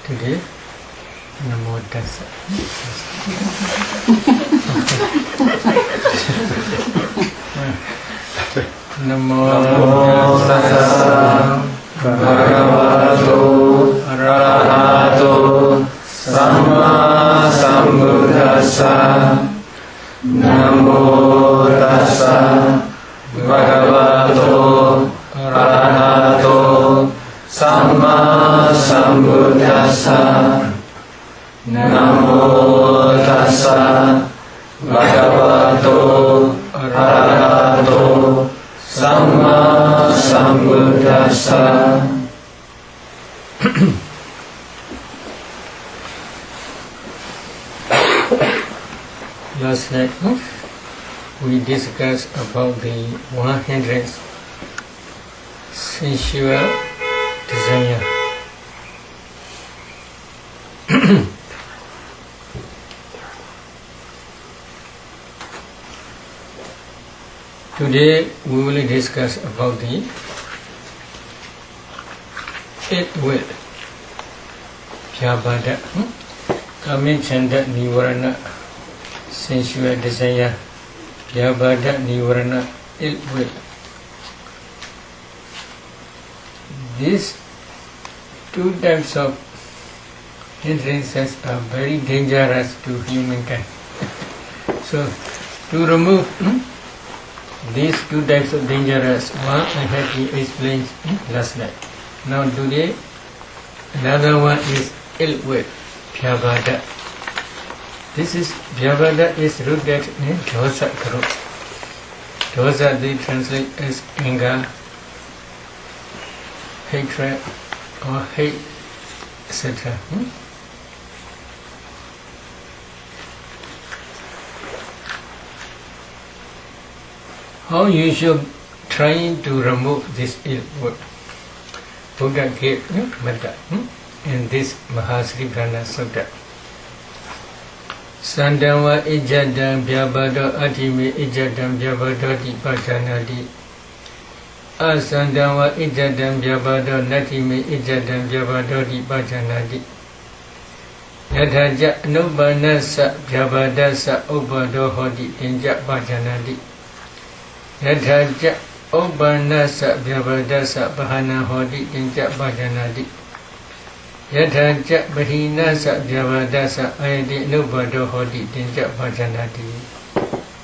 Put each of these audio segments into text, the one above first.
today. Namo Tassa. Namo Tassa. Bhagavato Arahato Samma Sambuddhassa. Namo Tassa. Bhagavato Arahato Samma Sambuddhassa. Namo Tassa Bhagavato Arahato Samma Sambuddhassa. Last night we discussed about the 100 sensual desire. Today we will discuss about the lll-will, Bhaddanta, Kamicchanda Nivarana, sensual desire, Bhaddanta Nivarana, lll-will. These two types of hindrances are very dangerous to humankind. So, to remove these two types of dangerous, one I had to explain last night. Now today, another one is lll-will, Bhaddanta. This is Bhaddanta is rooted in dosa group. Dosa they translate as anger, hatred, or hate, etc. How you should try to remove this ill-will? Buddha gave metta in this Mahasri Brahma Sutta. Sandava ijadam bhyabhado atime ijadam bhyabhadoti pajanadi. Asandava ijadam bhyabhado natime ijadam bhyabhadoti pajanadi. Yadhaja nubanasa bhyabhadasa ubado hodi tinja pajanadi. Yadhaja ubbanasa bhyabhadasa bahana hodi tinja pajanadi. Yadhaja bahinasa bhyabhadasa ayadi nubado hodi tinja pajanadi.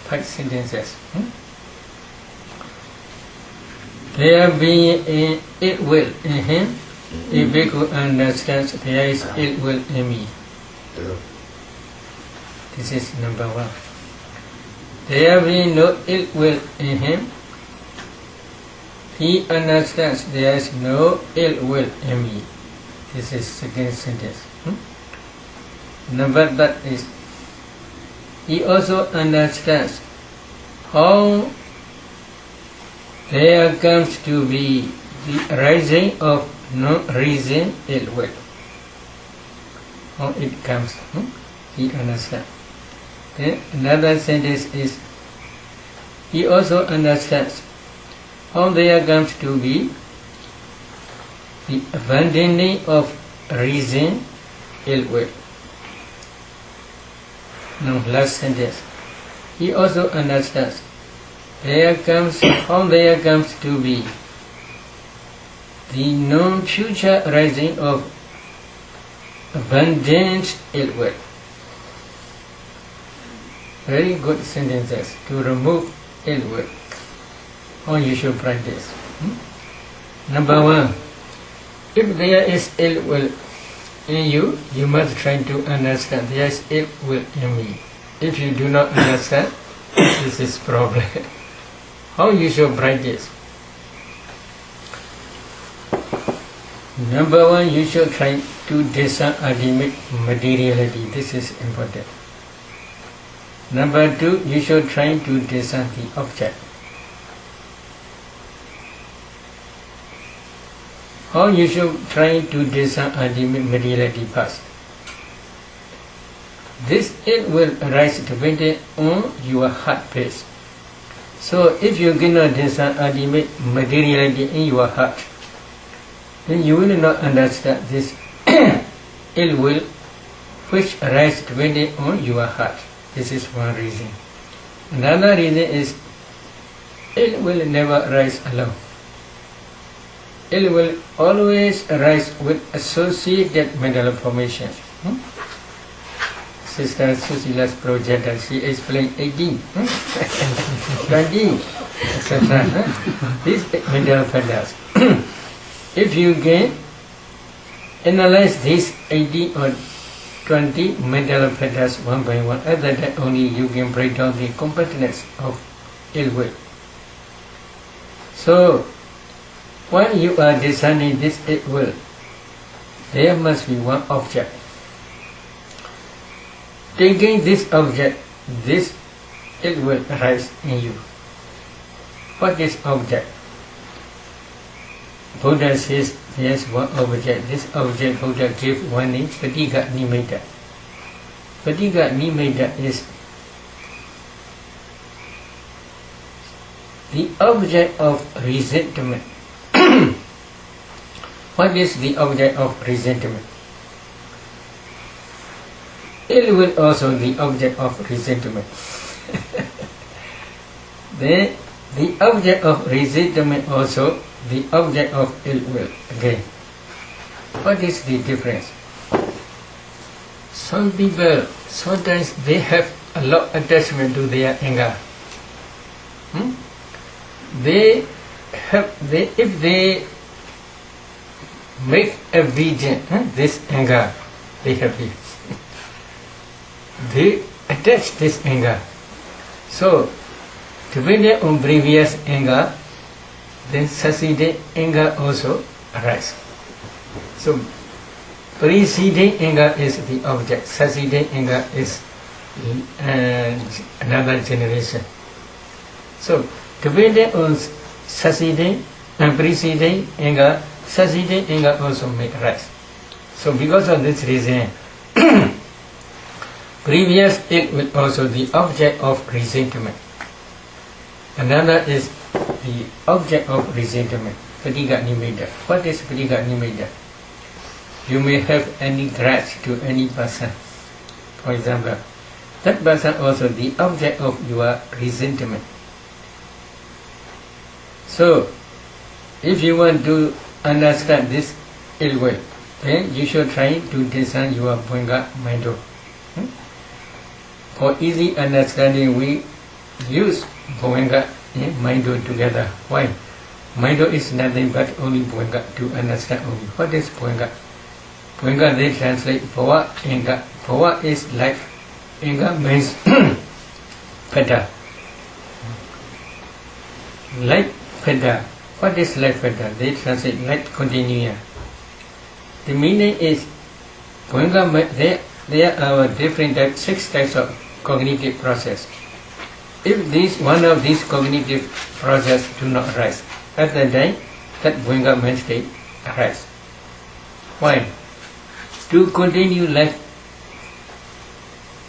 5 sentences. There being ill-will in him, a bhikkhu understands there is ill-will in me. This is number 1. There being no ill-will in him, he understands there is no ill-will in me. This is second sentence. Number that is, he also understands how there comes to be the rising of no-reason ill-will. How it comes, he understands. Then another sentence is, he also understands how there comes to be the abandoning of reason ill-will. Now last sentence, he also understands how there comes to be the non-future rising of abundant ill-will. Very good sentences to remove ill-will. How you should practice. Number 1, if there is ill-will in you, you must try to understand there is ill-will in me. If you do not understand, this is problem. How you should practice? Number 1, you should try to discern ultimate materiality. This is important. Number 2, you should try to discern the object. How you should try to discern ultimate materiality first? This it will arise depending on your heart base. So if you cannot discern ultimate materiality in your heart, then you will not understand this ill will which arises depending on your heart. This is one reason. Another reason is ill will never arise alone. Ill will always arise with associated mental formations. Sister Susila's project, she explained 18, 20, etc. These mental fetters. If you can analyze these 18 or 20 mental fetters one by one, at that time only you can break down the completeness of ill will. So, when you are discerning this ill will, there must be one object. Taking this object, this ill will arise in you. What is object? Buddha says there is one object. This object Buddha gave one name, Paticca Nimitta. Paticca Nimitta is the object of resentment. What is the object of resentment? Ill will also the object of resentment. Then the object of resentment also the object of ill will again. What is the difference? Some people sometimes they have a lot of attachment to their anger. If they make a vision, this anger, they have it. They attach this anger. So, depending on previous anger, then succeeding anger also arises. So, preceding anger is the object, succeeding anger is another generation. So, depending on succeeding and preceding anger, succeeding anger also may arise. So, because of this reason, previous ill will also the object of resentment. Another is the object of resentment, Paticca Nimitta. What is Paticca Nimitta? You may have any grudge to any person. For example, that person also the object of your resentment. So, if you want to understand this ill will, then you should try to discern your Bhaddanta mind. For easy understanding, we use Bhaddanta and mind together. Why? Mind is nothing but only Bhaddanta to understand only. What is Bhaddanta? Bhaddanta they translate Bhava anger. Bhava is life. Anger means fetter. Life fetter. What is life fetter? They translate life continua. The meaning is Bhaddanta, there are different types, 6 types of cognitive process. If one of these cognitive process do not arise, at that time, that Bhaddanta mind state arise. Why? To continue life,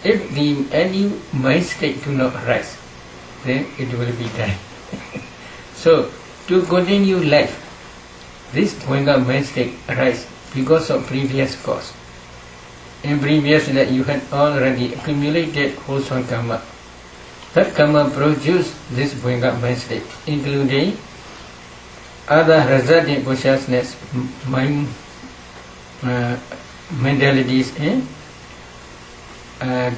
if any mind state do not arise, then it will be done. So, to continue life, this Bhaddanta mind state arise because of previous cause. In previous that you had already accumulated wholesome karma. That karma produced this Bhaddanta mind state, including other resulting consciousness, mind, mentalities and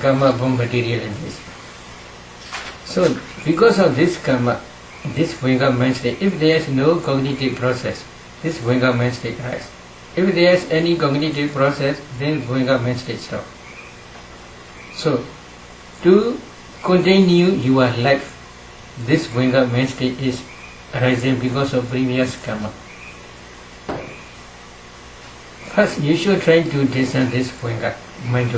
karma from materialities. So, because of this karma, this Bhaddanta mind state, if there is no cognitive process, this Bhaddanta mind state arises. If there is any cognitive process, then Bhaddanta mind state stops. So, to continue your life, this Bhaddanta mind state is arising because of previous karma. First, you should try to discern this Bhaddanta mind.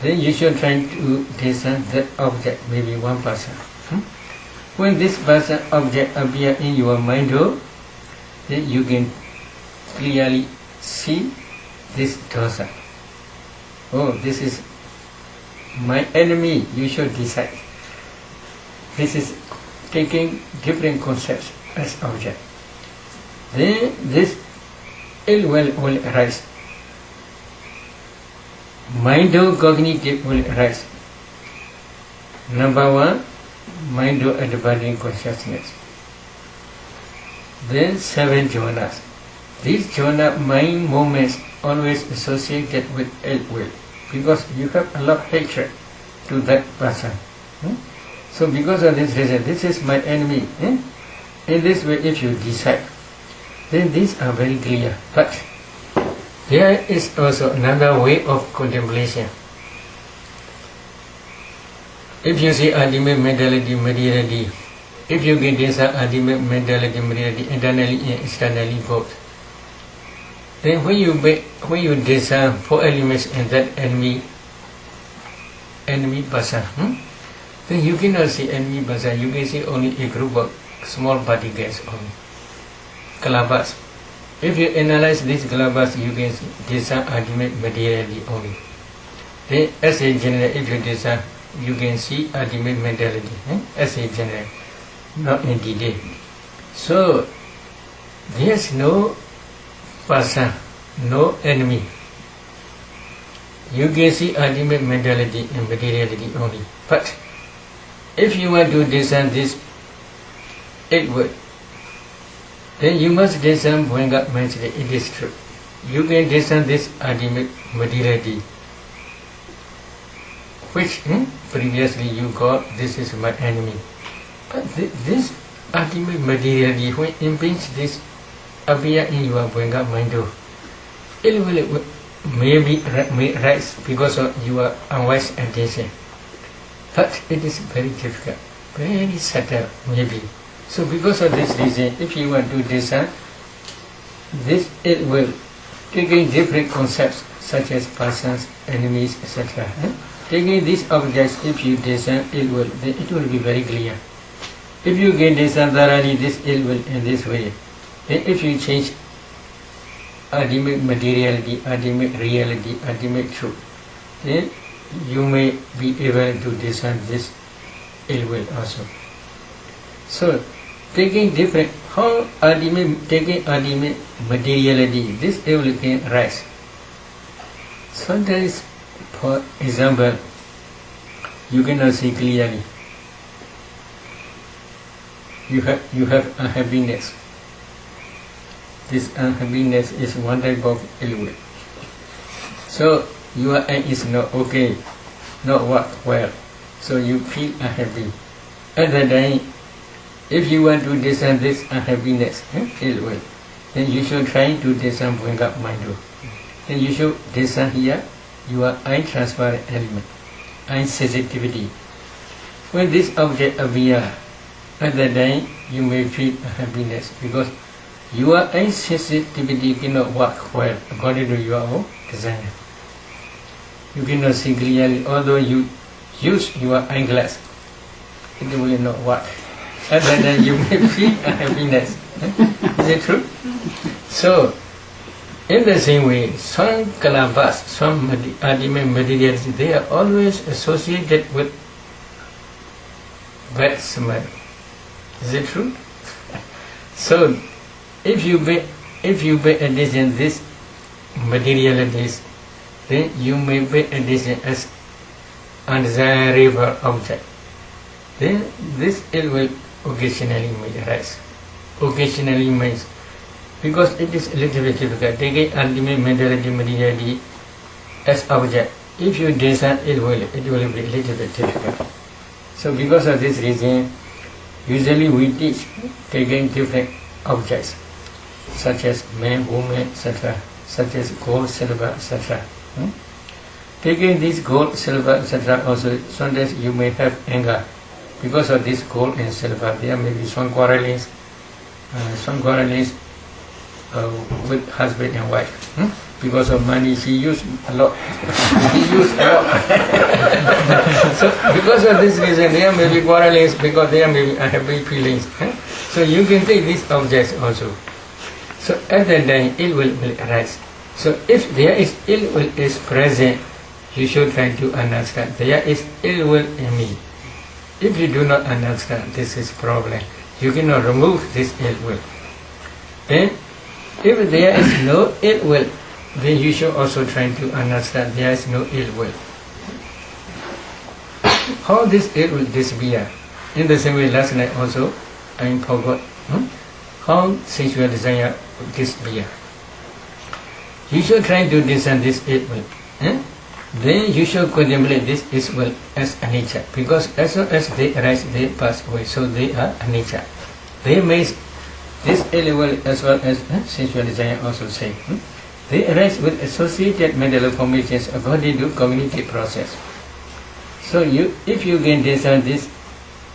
Then you should try to discern that object, maybe one person. When this person object appear in your mind, then you can clearly see this dosa. Oh, this is my enemy, you should decide. This is taking different concepts as object. Then this ill will arise. Mind-cognitive will arise. Number one, mind-abiding consciousness. Then 7 jhanas. These jhana mind moments always associated with ill will, because you have a lot of hatred to that person. So because of this reason, this is my enemy. In this way, if you decide, then these are very clear. But there is also another way of contemplation. If you see ultimate mentality, materiality, if you get this ultimate mentality, materiality, internally and externally both, then when you discern 4 elements in that enemy person, then you cannot see enemy person. You can see only a group of small particles only, kalabas. If you analyze these kalabas, you can discern ultimate materiality only. Then as a general, if you discern, you can see ultimate mentality as a general, not in detail. So there is no person, no enemy. You can see ultimate mentality and materiality only. But if you want to discern this 8 word, then you must discern Bhaddanta mindset. It is true. You can discern this ultimate materiality, which previously you got, this is my enemy. But this ultimate materiality, when impinge this appear in your Bhaddanta mind, it will may rise because of your unwise attention. But it is very difficult, very subtle maybe. So because of this reason, if you want to discern this, it will taking different concepts such as persons, enemies, etc. Taking these objects, if you discern ill will, then it will be very clear. If you can discern thoroughly this ill will in this way, then if you change ultimate materiality, ultimate reality, ultimate truth, then you may be able to discern this ill will also. So, taking different, taking ultimate materiality, this ill will can rise. Sometimes, for example, you cannot see clearly. You have unhappiness. This unhappiness is one type of ill will. So your eye is not okay, not work well. So you feel unhappy. At that time, if you want to discern this unhappiness, ill will, then you should try to discern Bhaddanta mind. Then you should discern here your eye transparent element, eye sensitivity. When this object appears, at that time you may feel happiness because your eye sensitivity cannot work well according to your own desire. You cannot see clearly, although you use your eyeglass, it will not work. At that time you may feel happiness. Is it true? So, in the same way, some kalabas, some ultimate materials, they are always associated with bad smell. Is it true? So, if you pay attention this materialities, then you may pay attention as undesirable object. Then this ill will occasionally may arise. Occasionally means because it is a little bit difficult. Taking ultimate mentality materiality as object. If you discern ill will, it will be a little bit difficult. So because of this reason, usually we teach taking different objects, such as man, woman, etc., such as gold, silver, etc. Taking this gold, silver, etc., also sometimes you may have anger. Because of this gold and silver, there may be some quarrelings with husband and wife. Because of money, she used a lot. He used a lot. So because of this reason, there may be quarrelings, because there may be unhappy feelings. So you can take these objects also. So at that time, ill will arise. So if there is ill will is present, you should try to understand there is ill will in me. If you do not understand, this is problem. You cannot remove this ill will. Then, if there is no ill will then you should also try to understand there is no ill will. How this ill will disappear? In the same way, last night also I forgot how sensual desire disappear. You should try to discern this ill will. Then you should contemplate this ill will as a nature, because as soon as they arise, they pass away. So they are a nature. They may this ill will as well as sensual desire also say. They arise with associated mental formations according to cognitive process. So if you can discern this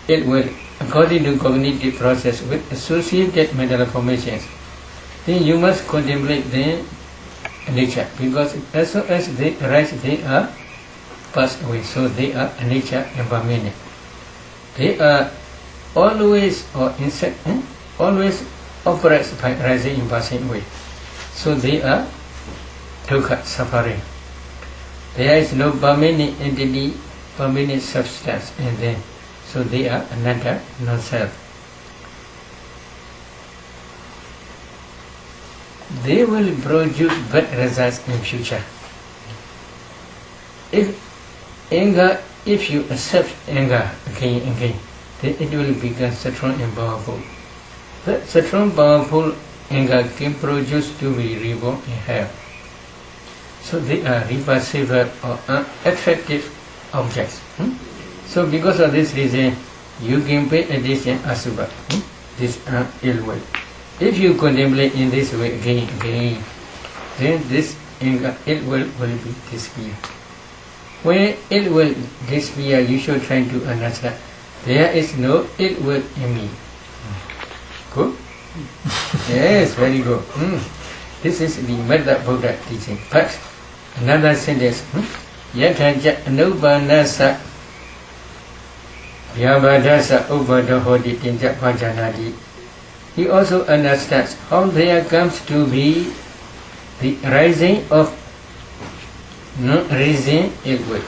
ill will according to cognitive process with associated mental formations, then you must contemplate their nature, because as soon as they arise, they are passed away. So they are a nature impermanent. They are always always operates by rising and passing away. So they are dukkha, suffering. There is no permanent entity, permanent substance in them. So they are anatta, non-self. They will produce bad results in future. If you accept anger again and again, then it will become strong and powerful. That strong, powerful anger can produce to be reborn in hell. So they are repulsive or unattractive objects. So because of this reason, you can pay attention asubha, this ill will. If you contemplate in this way again, then this ill will be disappear. When ill will disappear, you should try to understand there is no ill will in me. Good? Yes, very good. This is the Metta Buddha teaching. But another sentence. Yataja anubanasa yabadasa ubadahodi tinja pajanadi. He also understands how there comes to be the rising of non-rising ill will.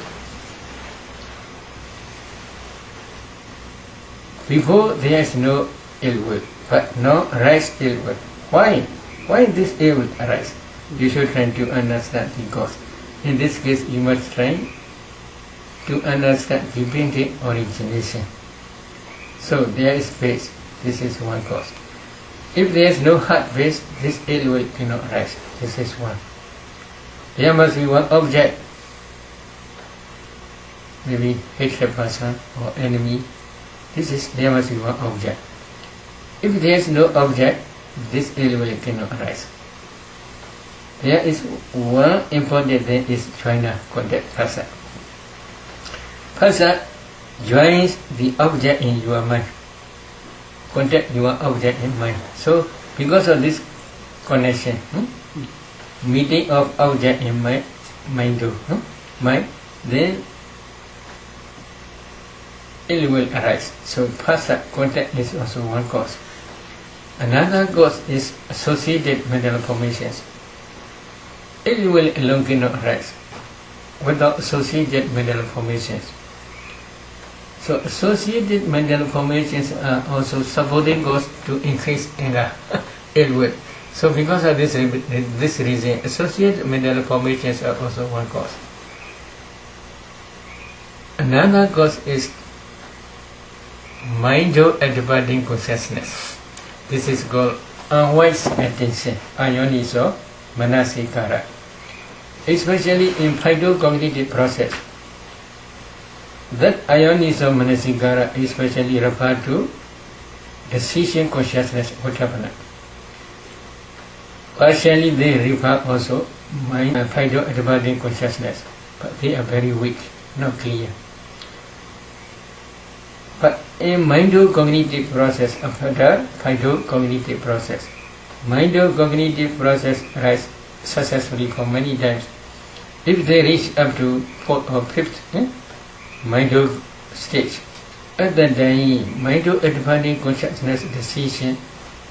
Before there is no ill will, but now rise ill will. Why? Why this ill will arise? You should try to understand the cause. In this case, you must try to understand the origination. So there is base. This is one cause. If there is no hard base, this ill will cannot rise. This is one. There must be one object. Maybe hatred person or enemy. There must be one object. If there is no object, this ill will cannot arise. There is one important thing is joiner, contact, phassa. Phassa joins the object in your mind. Contact your object in mind. So because of this connection, meeting of object in mind, then ill will arise. So phassa, contact is also one cause. Another cause is associated mental formations. Ill will alone cannot arise without associated mental formations. So associated mental formations are also supporting cause to increase anger, ill will. So because of this reason, associated mental formations are also one cause. Another cause is mind-departing consciousness. This is called unwise attention, ayoniso manasikara. Especially in phytocognitive process. That ayoniso manasikara is especially referred to decision consciousness, uttapana. Partially they refer also mind phyto-departing consciousness, but they are very weak, not clear. But in mind-cognitive process, after the phyto-cognitive process, mind-cognitive process rise successfully for many times. If they reach up to 4th or 5th mind stage, at that time, mind-departing consciousness decision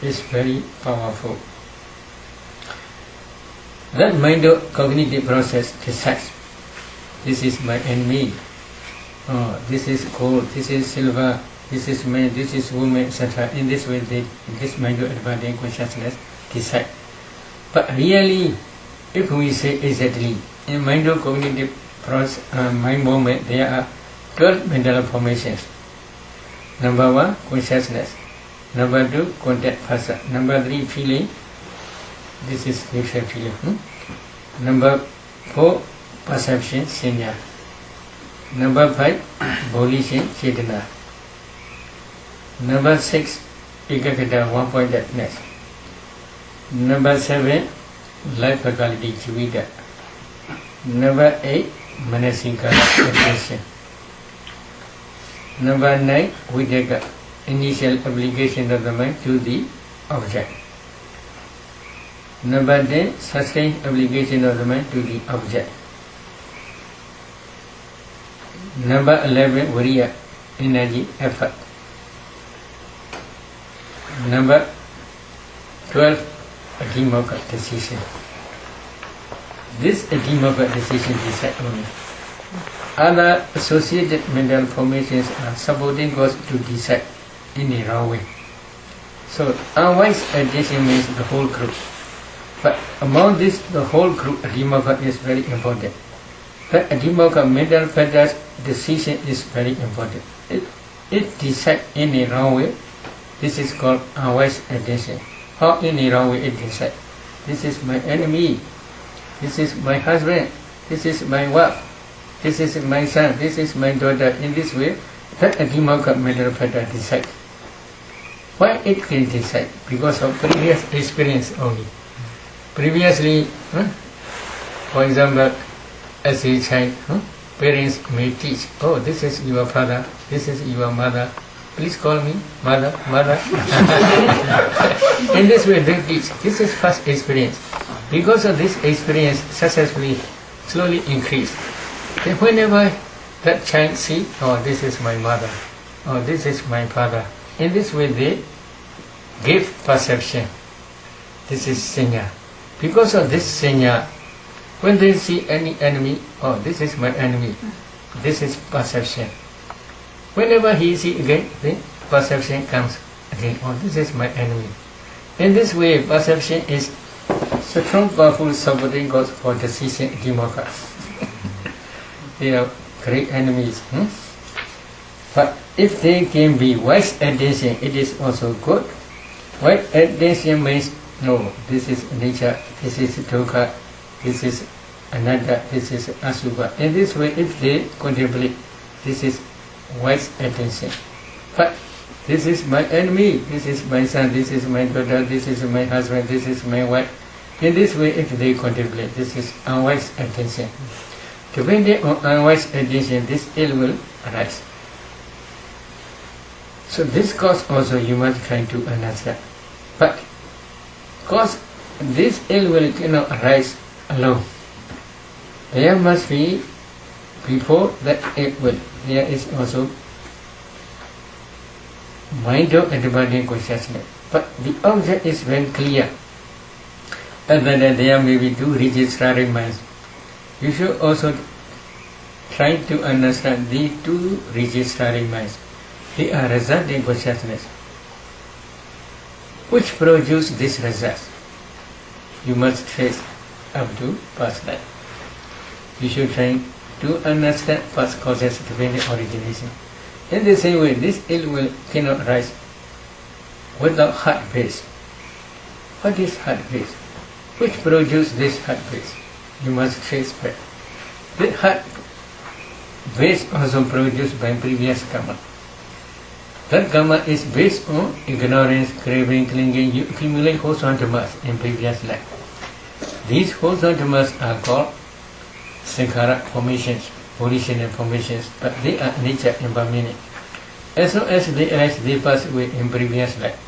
is very powerful. That mind-cognitive process decides, this is my enemy, this is gold, this is silver, this is man, this is woman, etc. In this way, this mind-departing consciousness decide. But really, if we say exactly, in mind-cognitive mind movement, there are 12 mental formations. Number 1, consciousness. Number 2, contact phasa. Number 3, feeling. This is neutral feeling. Number 4, perception, sanya. Number 5, volition, chetana. Number 6, ekagata, one-pointedness. Number 7, life faculty, jivita. Number 8, manasika, attention. Number 9, videka, initial application of the mind to the object. Number 10, sustained application of the mind to the object. Number 11, viriya, energy, effort. Number 12, adhimokkha, decision. This adhimokkha decision decide only. Other associated mental formations are supporting cause to decide in a wrong way. So unwise attention means the whole group. But among this, the whole group adhimokkha is very important. But adhimokkha mental factors decision is very important. It decides in a wrong way. This is called unwise attention. How in a wrong way it decides? This is my enemy. This is my husband. This is my wife. This is my son. This is my daughter. In this way, that adhimokkha mental factor decides. Why it can decide? Because of previous experience only. Previously, for example, as a child, parents may teach, oh, this is your father, this is your mother, please call me mother, mother. In this way they teach. This is first experience. Because of this experience successfully, slowly increase. Then whenever that child see, oh, this is my mother, oh, this is my father, in this way they give perception. This is sanya. Because of this sanya, when they see any enemy, oh, this is my enemy, this is perception. Whenever he see again, the perception comes again, oh, this is my enemy. In this way, perception is strong, powerful supporting cause for decision adhimokkha. They are great enemies. But if they can be wise attention, it is also good. Wise attention means, no, this is nature, this is dukkha, this is anatta, this is asubha. In this way, if they contemplate, this is wise attention. But this is my enemy, this is my son, this is my daughter, this is my husband, this is my wife. In this way, if they contemplate, this is unwise attention. Depending on unwise attention, this ill will arise. So this cause also you must try to understand. But cause this ill will cannot arise alone. There must be, before that ill will, there is also mind of independent consciousness. But the object is very clear. Other than there may be two registering minds. You should also try to understand the two registering minds. They are resulting consciousness. Which produce this result? You must trace up to past life. You should try to understand past causes depending on origination. In the same way, this ill will cannot rise without heart base. What is heart base? Which produce this heart base? You must trace back. The heart base also produced by previous karma. That karma is based on ignorance, craving, clinging. You accumulate wholesome dhammas in previous life. These wholesome dhammas are called sankhara formations, volitional formations, but they are nature impermanent. As long as they arise, they pass away in previous life.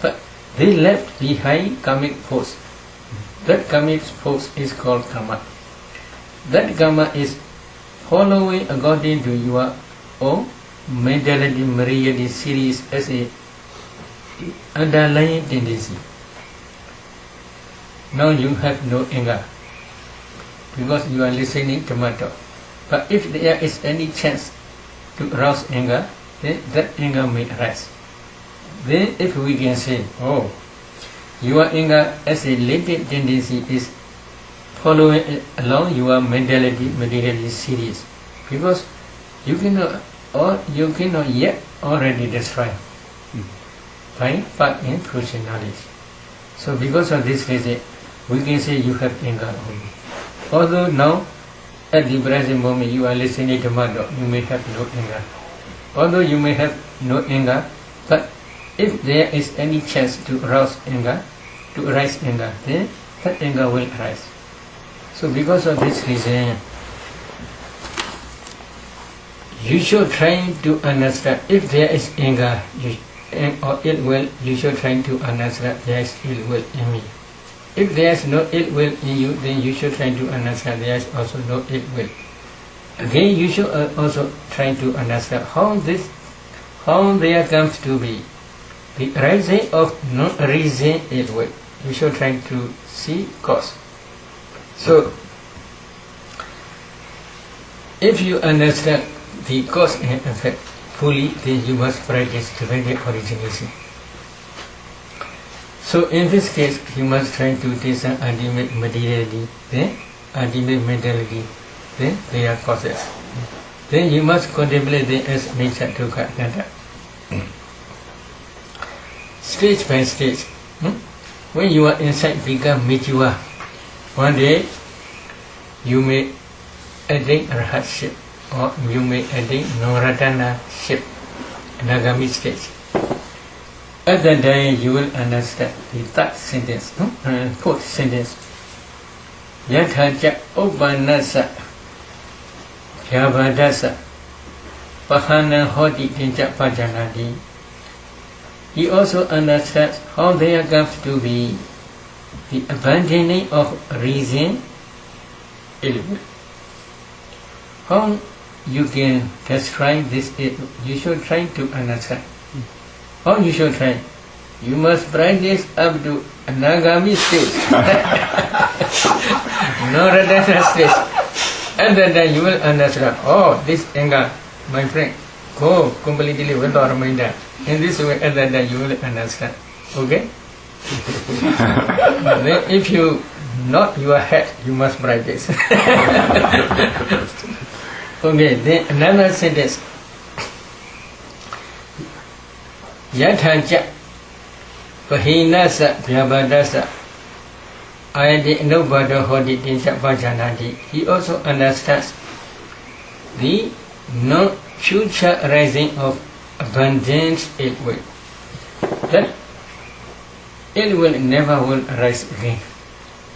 But they left behind karmic force. That karmic force is called karma. That karma is following according to your own mentality, morality series as a underlying tendency. Now you have no anger because you are listening to Dhamma. But if there is any chance to arouse anger, then that anger may arise. Then if we can say, oh, your anger as a latent tendency is following it along, you are materially serious, because you cannot yet already destroy by part in fruition knowledge. So because of this reason, we can say you have anger only. Although now, at the present moment, you are listening to Dhamma, you may have no anger. Although you may have no anger, but if there is any chance to arouse anger, then that anger will arise. So because of this reason, you should try to understand if there is anger or ill will, you should try to understand there is ill will in me. If there is no ill will in you, then you should try to understand there is also no ill will. Again, you should also try to understand how there comes to be the rising of non-reason ill will. You should try to see cause. So, if you understand the cause and effect fully, then you must practice direct origination. So in this case, you must try to discern ultimate materiality, then ultimate mentality, then their causes. Then you must contemplate them as nature, dukkha, anatta. Stage by stage. When you are inside become mature, one day you may attain arhatship, or you may attain non-ratana-ship, Nagami stage. At that time you will understand the third sentence, fourth sentence. Yathaja Upanasa Yavadasa Pahana Hoti Tinja Pajanadi. He also understands how there comes to be the abandoning of reason, ill will. How you can describe this ill will? You should try to understand. How you should try? You must practice up to Anagami stage. No Radhana stage. And then you will understand, oh, this anger, my friend, go completely without mind. In this way, and then you will understand. Okay? Then if you nod your head, you must practice. Okay, then another sentence. Yathaja Pahinasa Vyabadasa Ayati Nobada Hodi Tinsha Vajanadi. He also understands the no future rising of abundance ill will. That ill will never will arise again.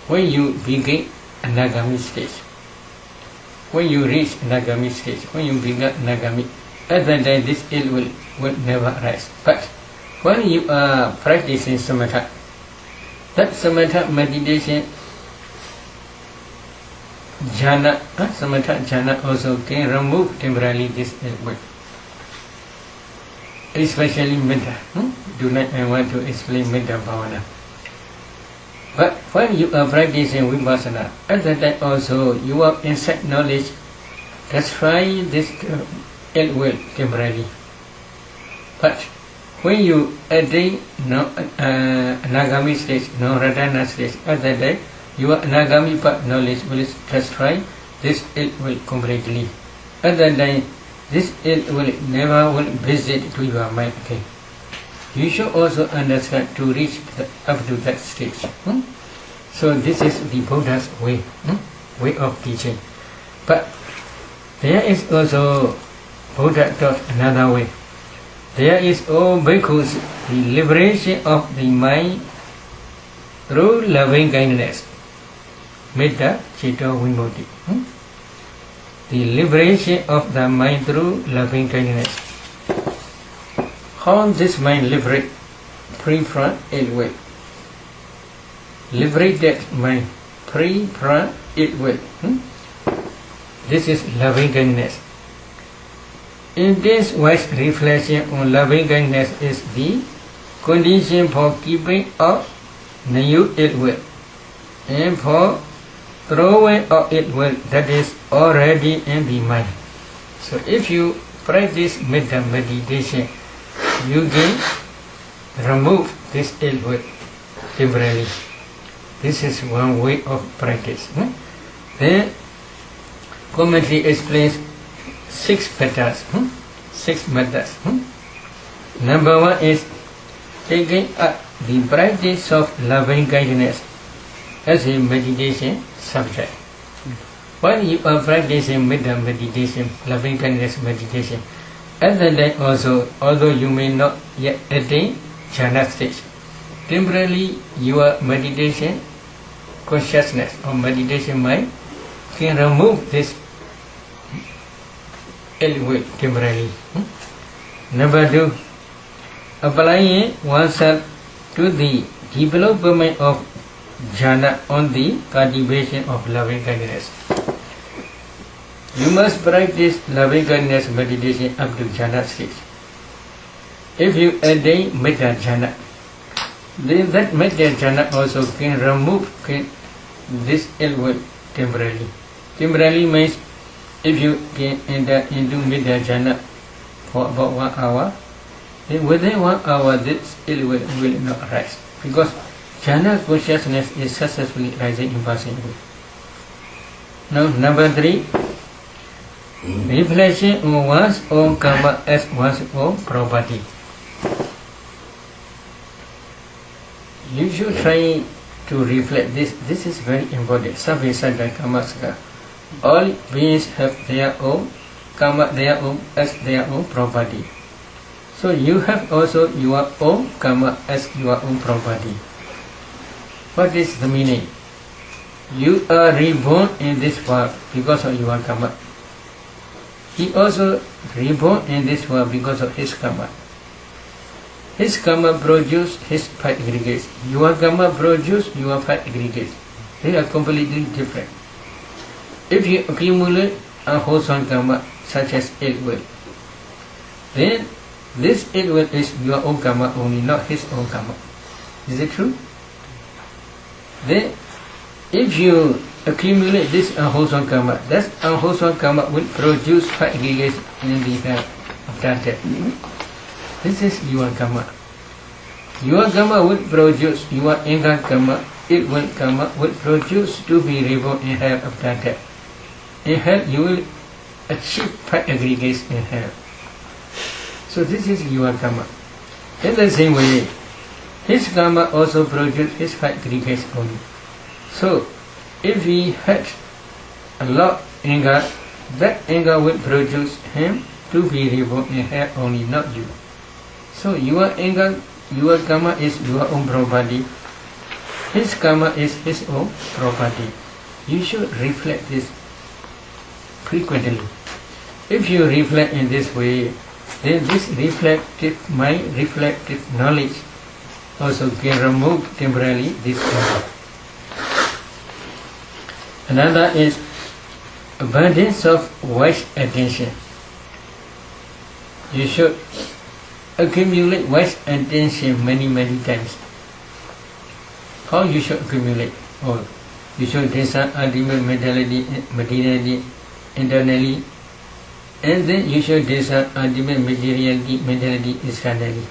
When you begin Anagami stage, when you reach Anagami stage, when you begin Anagami, at that time this ill will never arise. But when you are practicing samatha, that samatha meditation jhana, samatha jhana also can remove temporarily this ill will. Especially metta. Do not I want to explain metta bhavana. But when you are practicing vipassana, at that time also you are inside knowledge. Destroy this ill will temporarily. But when you attain Anagami stage, no Radhana stage, at that time your Anagami part knowledge will destroy this ill will completely. At that time this ill will never will visit to your mind again. You should also understand to reach up to that stage. So this is the Buddha's way, way of teaching. But there is also Buddha taught another way. There is, O bhikkhus, the liberation of the mind through loving kindness. Metta, Citta, Vimukti. The liberation of the mind through loving kindness. How this mind liberate? Free from ill will. Liberate that mind. Free from ill will. This is loving kindness. In this wise reflection on loving kindness is the condition for keeping up new ill will and for throwing out ill will that is already in the mind. So if you practice metta meditation, you can remove this ill will temporarily. This is one way of practice. Then commentary explains 6 methods. 6 methods. Number 1 is taking up the practice of loving kindness as a meditation subject. While you are practicing Metta meditation, loving kindness meditation, at the time also, although you may not yet attain jhana stage, temporarily your meditation consciousness or meditation mind can remove this ill will temporarily. Number 2, applying oneself to the development of jhana on the cultivation of loving kindness. You must practice loving kindness meditation up to jhana stage. If you attain metta jhana, then that metta jhana also can remove this ill will temporarily. Temporarily means if you can enter into metta jhana for about 1 hour, then within 1 hour this ill will not rise, because jhana consciousness is successfully rising in passing away. Now number 3, reflection on one's own karma as one's own property. You should try to reflect this. This is very important. Sarve sattva karmasaka. All beings have their own karma, their own as their own property. So you have also your own karma as your own property. What is the meaning? You are reborn in this world because of your karma. He also reborn in this world because of his karma. His karma produce his 5 aggregates. Your karma produce your 5 aggregates. They are completely different. If you accumulate unwholesome karma such as ill will, then this ill will is your own karma only, not his own karma. Is it true? Then if you accumulate this unwholesome karma, that unwholesome karma will produce 5 aggregates in the hell of death. This is your karma. Your karma will produce your anger karma, ill will karma will produce to be reborn in hell of death. In hell you will achieve 5 aggregates in hell. So this is your karma. In the same way, his karma also produces his 5 aggregates only. So if he had a lot of anger, that anger will produce him to be reborn in hell only, not you. So your anger, your karma is your own property. His karma is his own property. You should reflect this frequently. If you reflect in this way, then this reflective mind, reflective knowledge also can remove temporarily this anger. Another is abundance of wise attention. You should accumulate wise attention many times. How you should accumulate? Oh, you should descend ultimate materiality internally, and then you should descend ultimate mentality externally.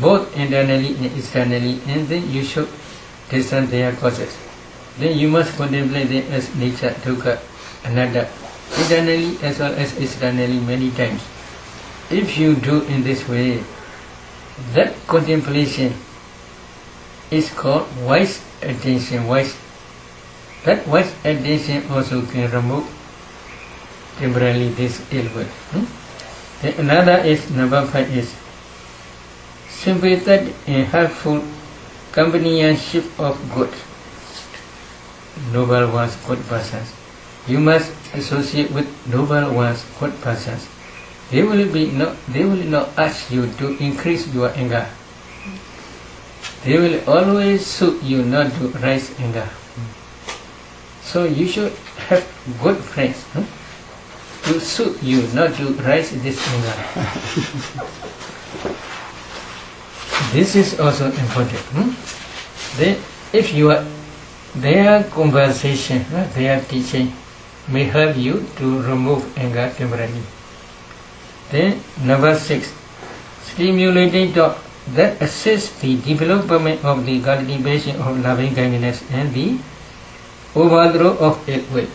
Both internally and externally, and then you should descend their causes. Then you must contemplate them as nature, dukkha, anatta, internally as well as externally many times. If you do in this way, that contemplation is called wise attention. That wise attention also can remove temporarily this ill will. Then another is, number 5 is sympathetic and helpful companionship of good, noble ones, good persons. You must associate with noble ones, good persons. They will not ask you to increase your anger. They will always suit you not to rise anger. So you should have good friends to suit you not to rise this anger. This is also important. Then if you are, their conversation, their teaching may help you to remove anger temporarily. Then number 6, stimulating thought that assists the development of the cultivation of loving kindness and the overthrow of ill will.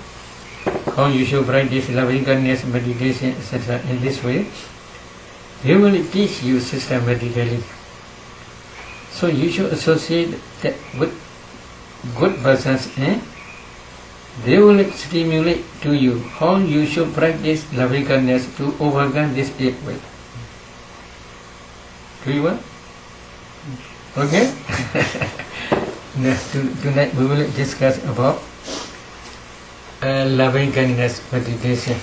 How you should practice loving kindness meditation, etc. in this way, they will teach you systematically. So you should associate that with good persons and they will stimulate to you how you should practice loving kindness to overcome this ill will. Do you want? Okay? Tonight we will discuss about loving kindness meditation.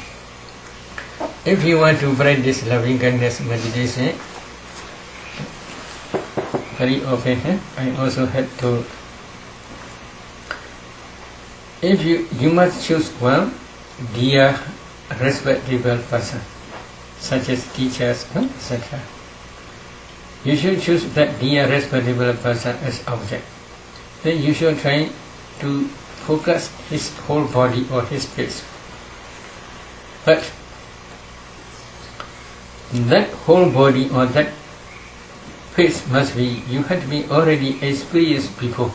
If you want to practice loving kindness meditation, very often I also had to. If you must choose one dear, respectable person, such as teachers, etc. You should choose that dear, respectable person as object. Then you should try to focus his whole body or his face. But that whole body or that face must be, you have to be already experienced before.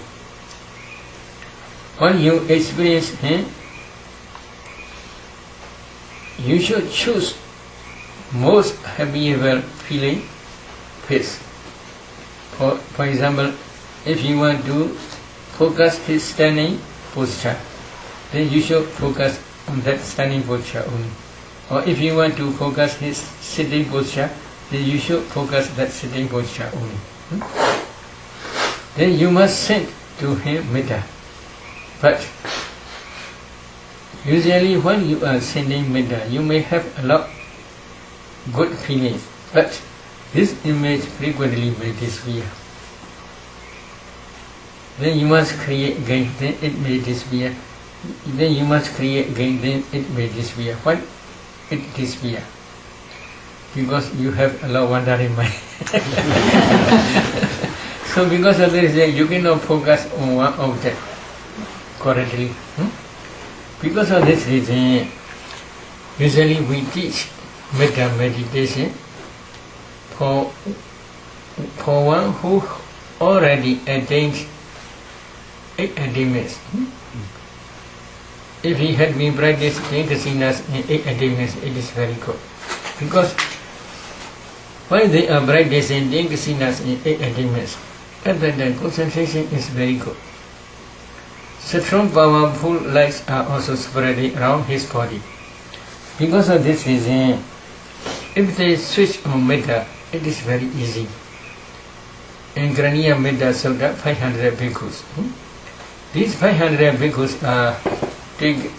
When you experience him, you should choose most happyable feeling face. For example, if you want to focus his standing posture, then you should focus on that standing posture only. Or if you want to focus his sitting posture, then you should focus that sitting posture only. Then you must send to him metta. But usually when you are sending metta, you may have a lot good feelings, but this image frequently may disappear. Then you must create again, then it may disappear. Then you must create again, then it may disappear. Why it disappear? Because you have a lot of wandering mind. So because of this, you cannot focus on one object correctly. Because of this reason, usually we teach metta meditation for one who already attains 8 attainments. If he had been practiced 10 kasinas in 8 attainments, it is very good. Because when they are practicing 10 kasinas in 8 attainments, at that time concentration is very good. Strong, powerful lights are also spreading around his body. Because of this reason, if they switch on metta, it is very easy. In Graniya Metta Sutta, 500 bhikkhus. These 500 bhikkhus are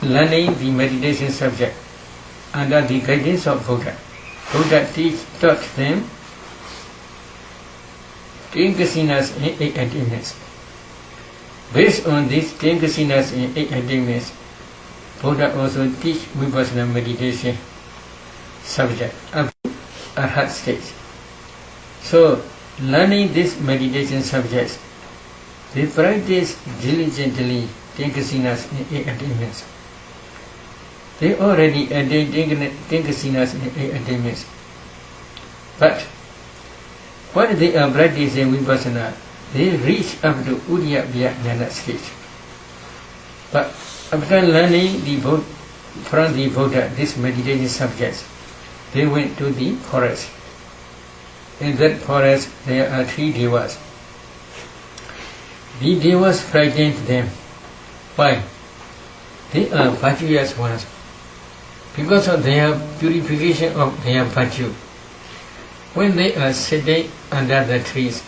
learning the meditation subject under the guidance of Buddha. Buddha taught them 10 kasinas in 8 attainments. Based on these 10 kasinas in 8 attainments, Buddha also teach vipassana meditation subject up to arhat stage. So, learning these meditation subjects, they practice diligently 10 kasinas in 8 attainments. They already attained 10 kasinas in 8 attainments. But when they are practicing vipassana, they reach up to Udiyabhya Jnana stage. But after learning from the Buddha these meditation subjects, they went to the forest. In that forest there are 3 devas. The devas frightened them. Why? They are virtuous ones. Because of their purification of their virtue. When they are sitting under the trees,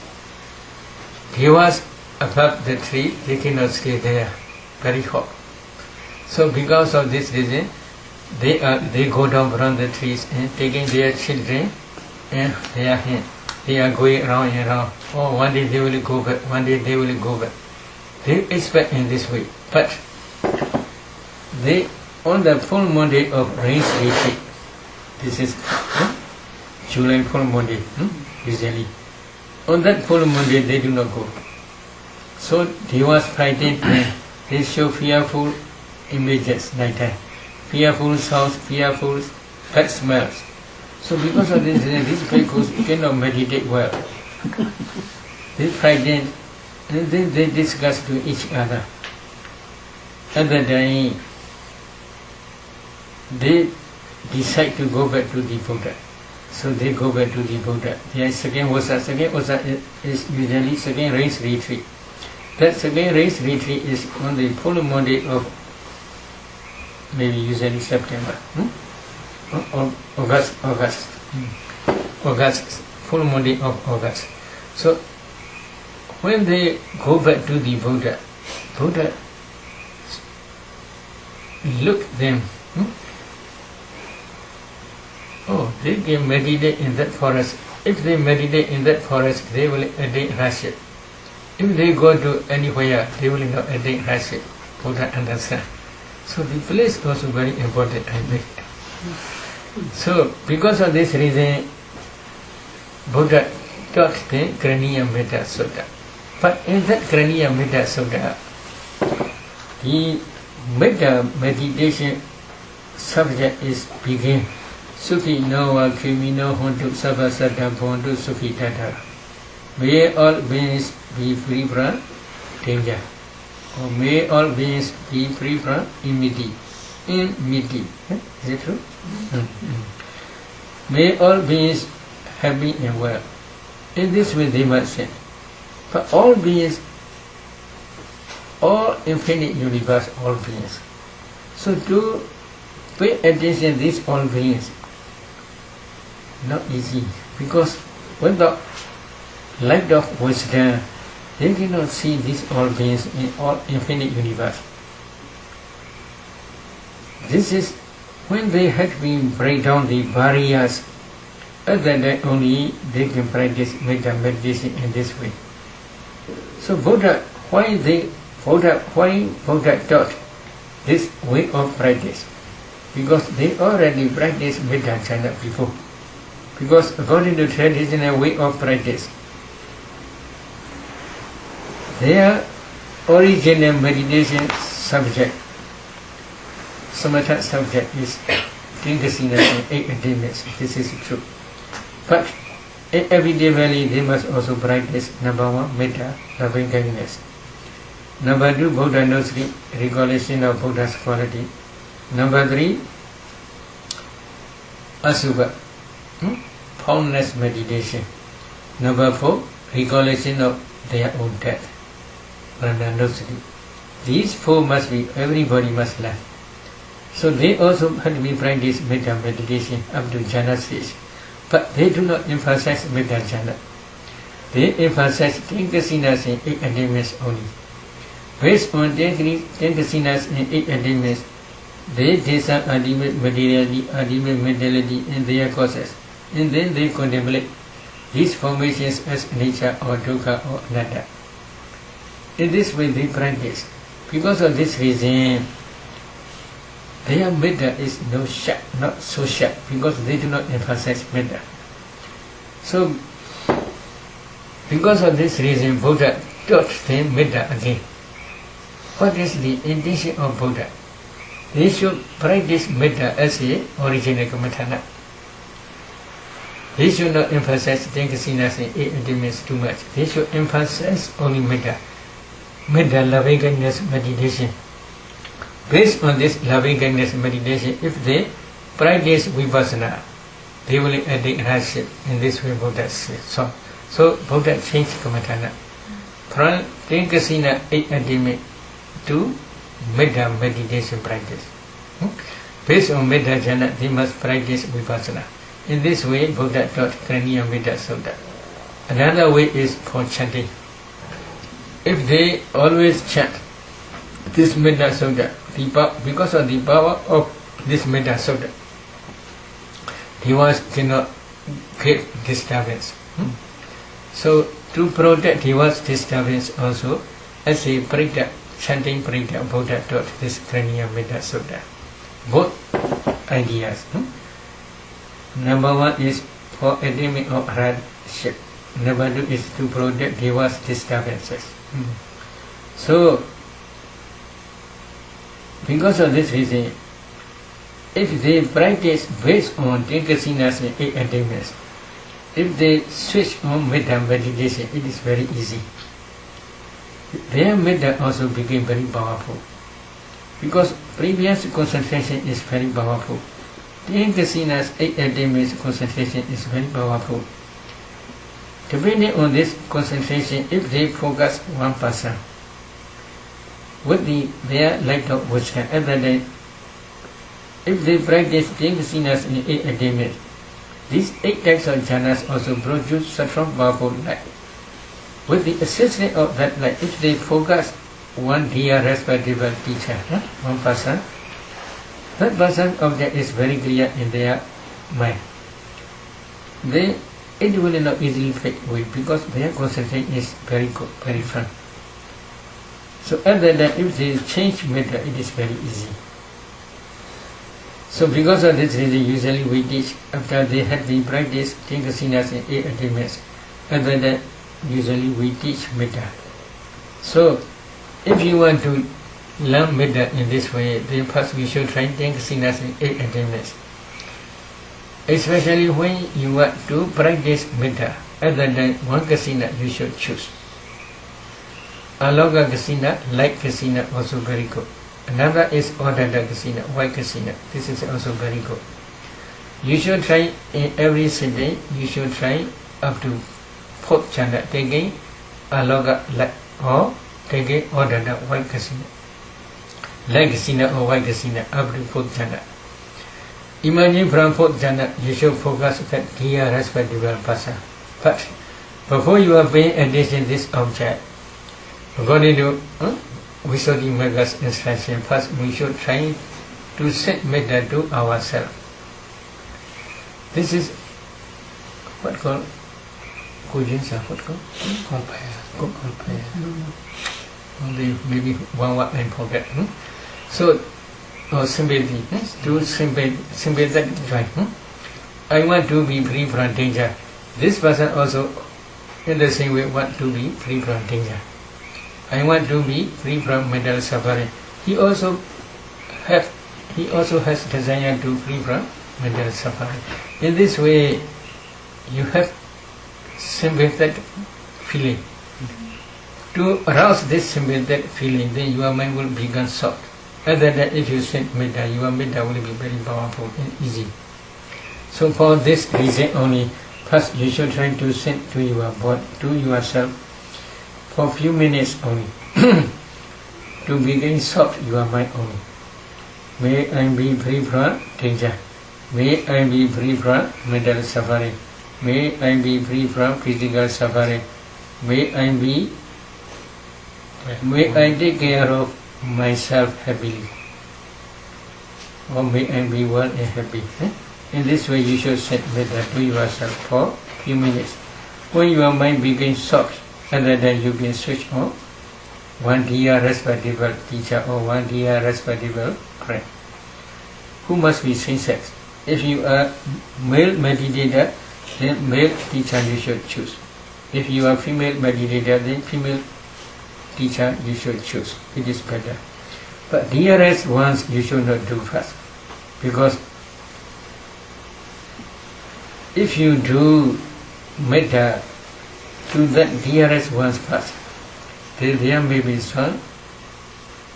devas above the tree, they cannot stay there, very hot. So because of this reason, they go down from the trees and taking their children and their hand. They are going around and around. Oh, one day they will go back, one day they will go back. They expect in this way. But they, on the full moon day of rains retreat, this is July full moon day, usually. On that full moon day they do not go. So they was frightened and they show fearful images night time. Fearful sounds, fearful bad smells. So because of this, these bhikkhus cannot meditate well. They frightened, and then they discussed to each other. At that time, they decide to go back to the Buddha. So they go back to the Buddha. Their second wasa is usually second race retreat. That second race retreat is on the full moon day of maybe usually September. Or August, full moon day of August. So when they go back to the Buddha, Buddha look them. Oh, they can meditate in that forest. If they meditate in that forest, they will attain hardship. If they go to anywhere, they will not attain hardship. Buddha understand. So the place also very important, I think. So because of this reason, Buddha taught the Kraniya Metta Sutta. But in that Kraniya Metta Sutta, the Metta meditation subject is begin. Sukhi no wa kimi no hontu sabha saddha bhontu sukhi tata. May all beings be free from danger. Or may all beings be free from enmity. Enmity. Is it true? May all beings happy and well. In this way they must say. But all beings, all infinite universe, all beings. So to pay attention to these all beings, not easy, because without light of wisdom, they cannot see these all beings in all infinite universe. This is when they had been break down the barriers, other than only they can practice meditation in this way. So Buddha taught this way of practice? Because they already practiced Bhaddanta before. Because according to traditional way of practice, their original meditation subject, samatha subject is Tingasina and 8 attainments. This is true. But in everyday valley they must also practice number 1, metta, loving kindness. Number 2, Buddha knows the recollection of Buddha's quality. Number 3, asubha, formless meditation. Number 4, recollection of their own death. These 4 must be, everybody must learn. So they also have to be practice metta meditation up to jhana stage. But they do not emphasize metta jhana. They emphasize 10 kasinas and 8 attainments only. Based on 10 kasinas and 8 attainments, they discern ultimate materiality, ultimate mentality and their causes, and then they contemplate these formations as nature or dukkha or anatta. In this way they practice. Because of this reason, their metta is not so sharp, because they do not emphasize metta. So, because of this reason, Buddha taught them metta again. What is the intention of Buddha? They should practice metta as a original kammatthana. They should not emphasize 10 kasinas and 8 attainments too much. They should emphasize only metta. Metta, loving kindness meditation. Based on this loving kindness meditation, if they practice vipassana, they will attain hardship. In this way Buddha says. So Buddha changed kammatthana from 10 kasina 8 attainment to metta meditation practice. Based on metta jhana, they must practice vipassana. In this way Buddha taught Kraniya Metta Sutta. Another way is for chanting. If they always chant this Metta Sutta, because of the power of this Metta Sutta, devotees cannot get disturbance. So to protect devotees' disturbance also, as a practice, chanting practice, Buddha taught this Kraniya Metta Sutta. Both ideas. Number 1 is for attainment of hardship. Number 2 is to protect devotees' disturbances. So, because of this reason, if they practice based on 10 kasinas and 8 attainments, if they switch on metta meditation, it is very easy. Their metta also became very powerful. Because previous concentration is very powerful. The Acinna's 8 attainments concentration is very powerful. Depending on this concentration, if they focus one person with their light of wisdom, at that time, if they practice the Acinna's in 8 attainments, these 8 types of jhanas also produce such a powerful light. With the assistance of that light, if they focus one dear respectable teacher, one person, that person's object is very clear in their mind. It will not easily fade away because their concentration is very good, very firm. So other than if they change metta, it is very easy. So because of this reason, usually we teach after they have been practiced take acinas in 8 attainments. Other than usually we teach metta. So if you want to learn metta in this way, then first we should try take acinas in 8 attainments. Especially when you want to practice metta, other than one kasina you should choose. Aloga kasina, light kasina, also very good. Another is ordained kasina, white kasina. This is also very good. You should try in every sitting, you should try up to 4th chanda, taking aloga light or taking ordained white kasina. Light kasina or white kasina up to 4th chanda. Imagine from 4th jhana, you should focus that dear respectable person. But before you are paying attention to this object, according to Visuddhi Magga's instruction, first we should try to set metta to ourselves. This is what called Kujinsa, what called? Compare. Only maybe one word and forget. So or sympathy, to sympathetic joy. I want to be free from danger. This person also in the same way want to be free from danger. I want to be free from mental suffering. He also has desire to free from mental suffering. In this way, you have sympathetic feeling. To arouse this sympathetic feeling, then your mind will become soft. Other than if you sit metta, your metta will be very powerful and easy. So for this reason only, first you should try to sit to your body, to yourself for a few minutes only. To begin soft your mind only. May I be free from danger. May I be free from mental suffering. May I be free from physical suffering. May I take care of myself happily, or may I be well and happy. In this way you should set metta to yourself for a few minutes. When your mind begins soft, other than you can switch on one dear respectable teacher or one dear respectable friend who must be same-sex. If you are male meditator, then male teacher you should choose. If you are female meditator, then female teacher you should choose. It is better. But dearest ones you should not do first. Because if you do metta to that dearest ones first, then there may be some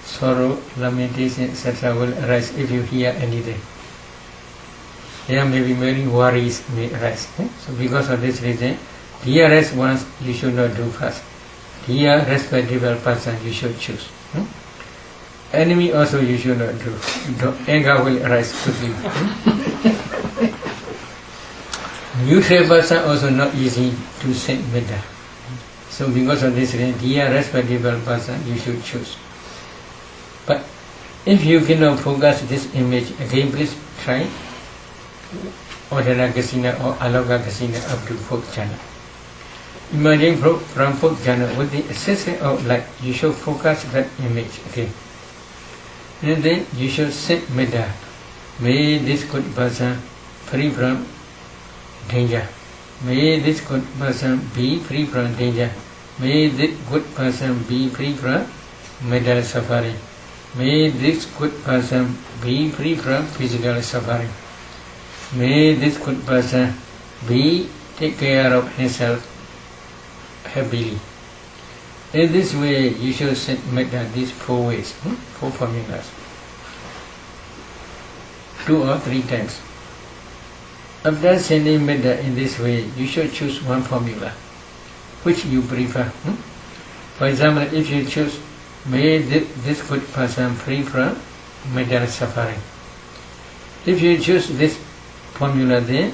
sorrow, lamentation, etc. will arise if you hear anything. There may be many worries may arise. So because of this reason, dearest ones you should not do first. Dear respectable person you should choose. Enemy also you should not do. Anger will arise quickly. Neutral person also not easy to set metta. So because of this reason, dear respectable person you should choose. But if you cannot focus this image, again please try Ordinary Kasina or Aloga Kasina up to 4th channel. Imagine from 4th channel with the assistance of light, you should focus that image again. And then you should set metta. May this good person free from danger. May this good person be free from danger. May this good person be free from mental suffering. May this good person be free from physical suffering. May this good person be take care of himself happily. In this way, you should send metta these 4 ways, 4 formulas, 2 or 3 times. After sending metta in this way, you should choose one formula, which you prefer. For example, if you choose, may this good person free from mental suffering. If you choose this formula, then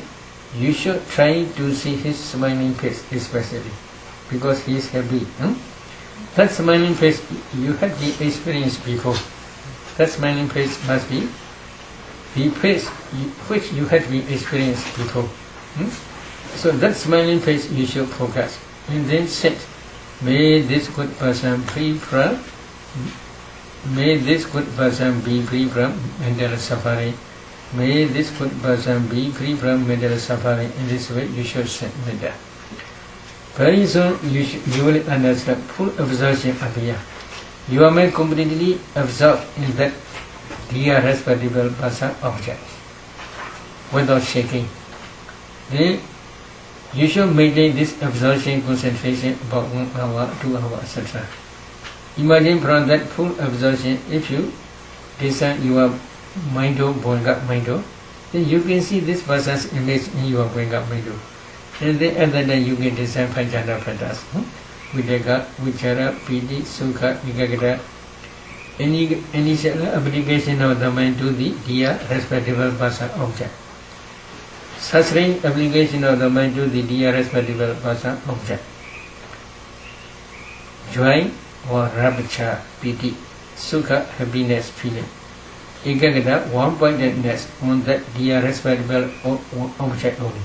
you should try to see his smiling face especially, because he is happy. That smiling face you have experienced before. That smiling face must be the face which you have experienced before. So that smiling face you should focus. And then say, may this good person free from, may this good person be free from mental suffering. May this good person be free from mental suffering. In this way you should send metta. Very soon you will understand full absorption of Diya. You are made completely absorbed in that Diya respectable person object without shaking. Then you should maintain this absorption concentration about 1 hour, 2 hours, etc. Imagine from that full absorption, if you design your mindo, Bhaddanta mindo, then you can see this person's image in your Bhaddanta mindo. And then at that time you can design 5 jhana patterns. Videka, Vichara, Piti, Sukha, Ekagata. Any initial application of the mind to the Diya respectable person object. Such range application of the mind to the Diya respectable person object. Joy or rapture, piti, Sukha, happiness, feeling. Ekagata, one-pointedness on that Diya respectable object only.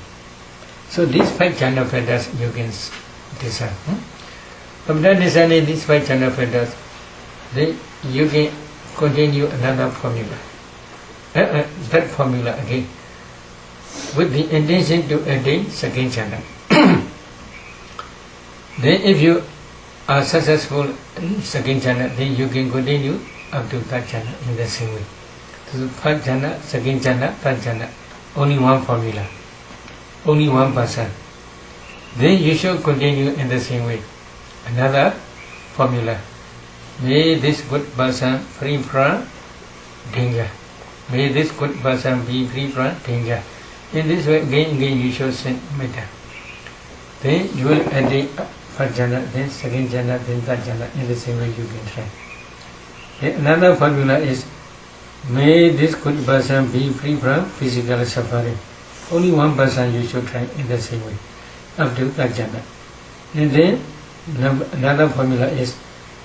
So these 5 jhana patterns you can design. After designing these 5 jhana patterns, then you can continue another formula. That formula again, with the intention to attain second jhana. Then if you are successful in second jhana, then you can continue up to third jhana in the same way. So first jhana, second jhana, third jhana, only one formula, only one person. Then you should continue in the same way. Another formula. May this good person free from danger. May this good person be free from danger. In this way, again you should send metta. Then you will attain first jhana, then second jhana, then third jhana. In the same way you can try. Then another formula is, may this good person be free from physical suffering. Only one person you should try in the same way, up to third jhana. And then another formula is,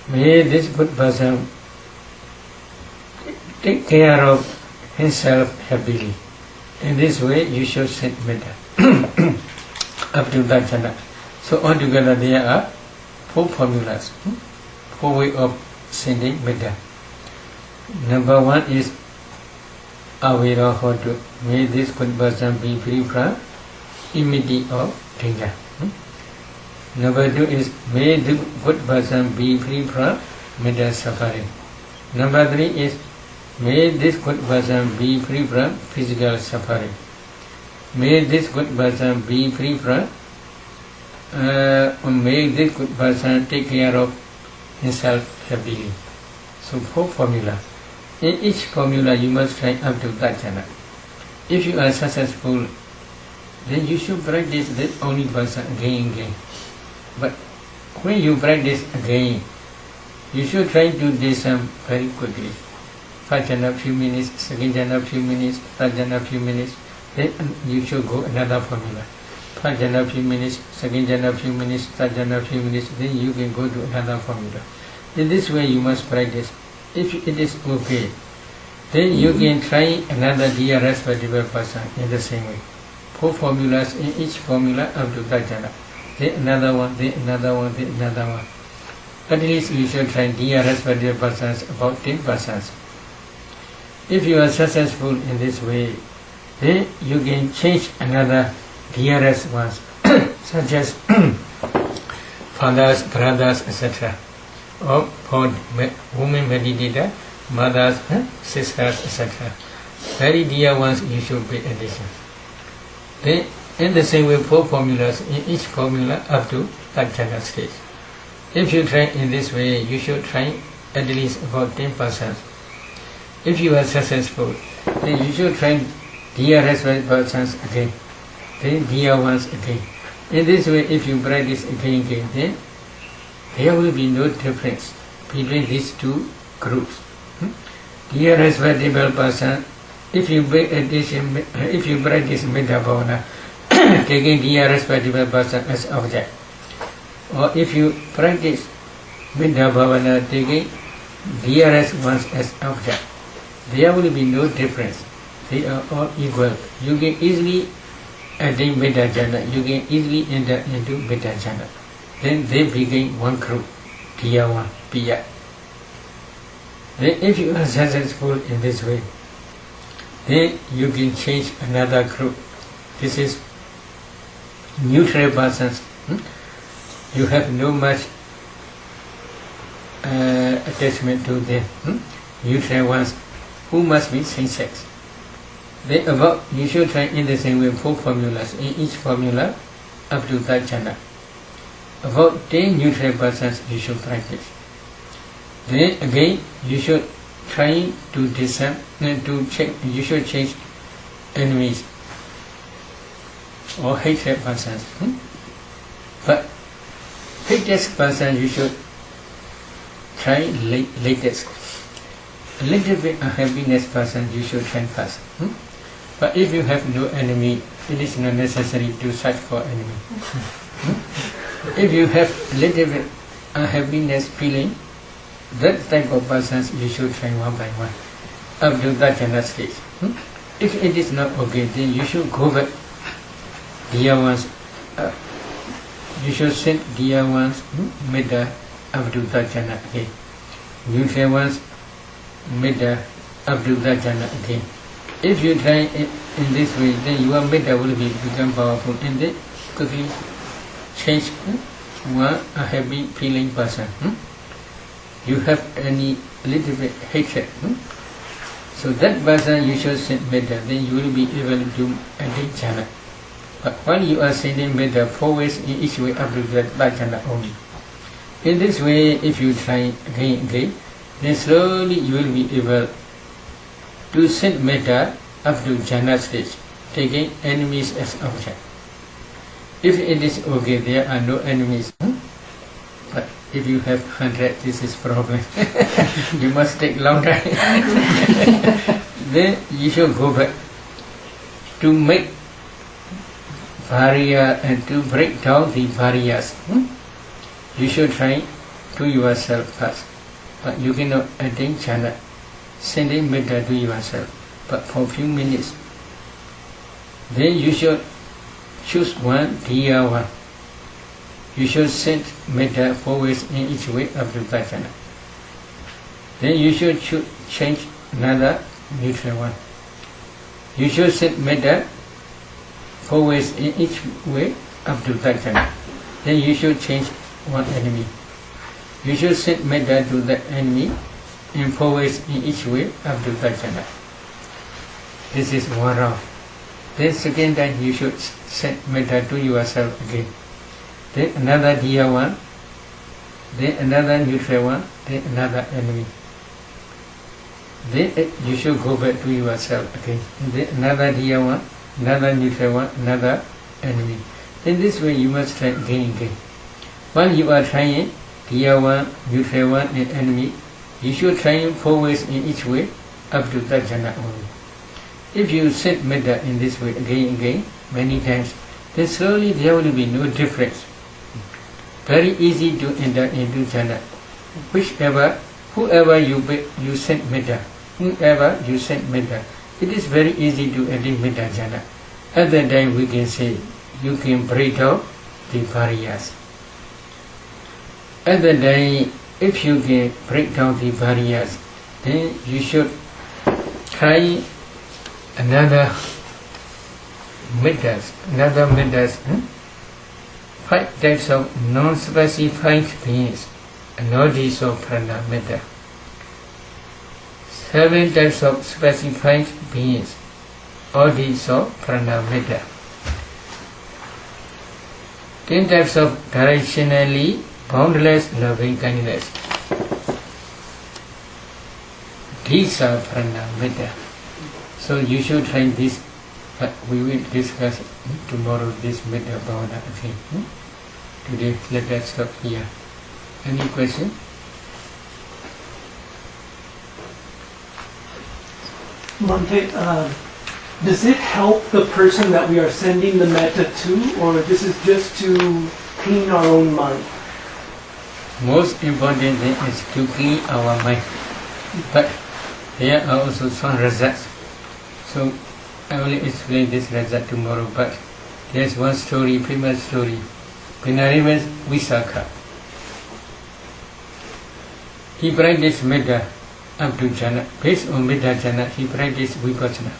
may this good person take care of himself happily. In this way you should send metta up to that jhana. So altogether there are 4 formulas, 4 ways of sending metta. Number 1 is Avira Hotu. May this good person be free from immediate or danger. Number 2 is, may the good person be free from mental suffering. Number 3 is, may this good person be free from physical suffering. May this good person be free from, may this good person take care of himself happily. So 4 formula. In each formula you must try up to that jhana. If you are successful, then you should practice that only person again and again. But when you practice again, you should try to do some very quickly. First jhana few minutes, second jhana few minutes, third jhana few minutes, then you should go another formula. First jhana few minutes, second jhana few minutes, third jhana few minutes, then you can go to another formula. In this way you must practice. If it is okay, then you can try another Diya respectable person in the same way. 4 formulas, in each formula up to that jhana. Then another one, then another one, then another one. At least you should try Diya respectable persons, about 10 persons. If you are successful in this way, then you can change another dearest ones, such as fathers, brothers, etc. Or for women meditator, mothers, sisters, etc. Very dear ones you should pay attention. Then In the same way, 4 formulas, in each formula up to that jhana stage. If you try in this way, you should try at least about 10%. If you are successful, then you should try dear persons again, then dear ones again. In this way, if you practice again, then there will be no difference between these two groups. Dear respectable person, if you practice Metta Bhavana, taking dear respectable person as object, or if you practice Metta Bhavana, taking dearest ones as object, there will be no difference. They are all equal. You can easily attain Metta Jhana, you can easily enter into Metta Jhana. Then they become one group, Diya one, Piya. Then if you are successful in this way, then you can change another group. This is neutral persons. You have no much attachment to them. Neutral ones who must be same-sex. Then about, you should try in the same way 4 formulas, in each formula up to that jhana. About 10 neutral persons you should practice. Then again you should try to discern, you should change enemies or hatred persons. But hatred person you should try latest. A little bit unhappiness person you should try first. But if you have no enemy, it is not necessary to search for enemy. If you have little bit unhappiness feeling, that type of persons you should try one by one up to that jhana stage. If it is not okay, then you should go back. Dear ones, you should send dear ones Metta up to that jhana again. Neutral ones Metta up to that jhana again. If you try in this way, then your Metta will become powerful and then quickly change one unhappy feeling person. You have any little bit hatred. So that person you should send Metta, then you will be able to attain jhana. But while you are sending Metta 4 ways in each way up to that jhana only. In this way, if you try again, then slowly you will be able to send Metta up to jhana stage, taking enemies as object. If it is okay, there are no enemies. But if you have 100, this is problem. You must take long time. Then you should go back to make barrier and to break down the barriers. You should try to yourself first. But you cannot attain jhana sending Metta to yourself, but for a few minutes. Then you should choose one dear one. You should send Metta 4 ways in each way up to that jhana. Then you should change another neutral one. You should send Metta 4 ways in each way up to that jhana. Then you should change one enemy. You should send Metta to the enemy in 4 ways in each way up to that jhana. This is one round. Then second time you should send Metta to yourself again. Then another dear one, then another neutral one, then another enemy. Then you should go back to yourself again. Then another dear one, another neutral one, another enemy. In this way you must try again. While you are trying dear one, neutral one and enemy, you should try 4 ways in each way up to that jhana only. If you send Metta in this way again, many times, then slowly there will be no difference. Very easy to enter into jhana. Whoever you send Metta, it is very easy to attain Metta jhana. At that time we can say, you can break down the barriers. At that time, if you can break down the barriers, then you should try another methods. 5 types of non-specified beings, novice of prana metta. 7 types of specified beings, ordinary of prana metta. 10 types of directionally boundless loving kindness. These are Metta. So you should try this, but we will discuss tomorrow this Metta Bhavana again. Today let us stop here. Any question? Monte, does it help the person that we are sending the metta to, or this is just to clean our own mind? Most important thing is to clean our mind. But there are also some results. So I will explain this result tomorrow. But there's one story, famous story. Venerable Pa-Auk. He practiced Metta up to jhana. Based on Metta jhana, he practiced vipassana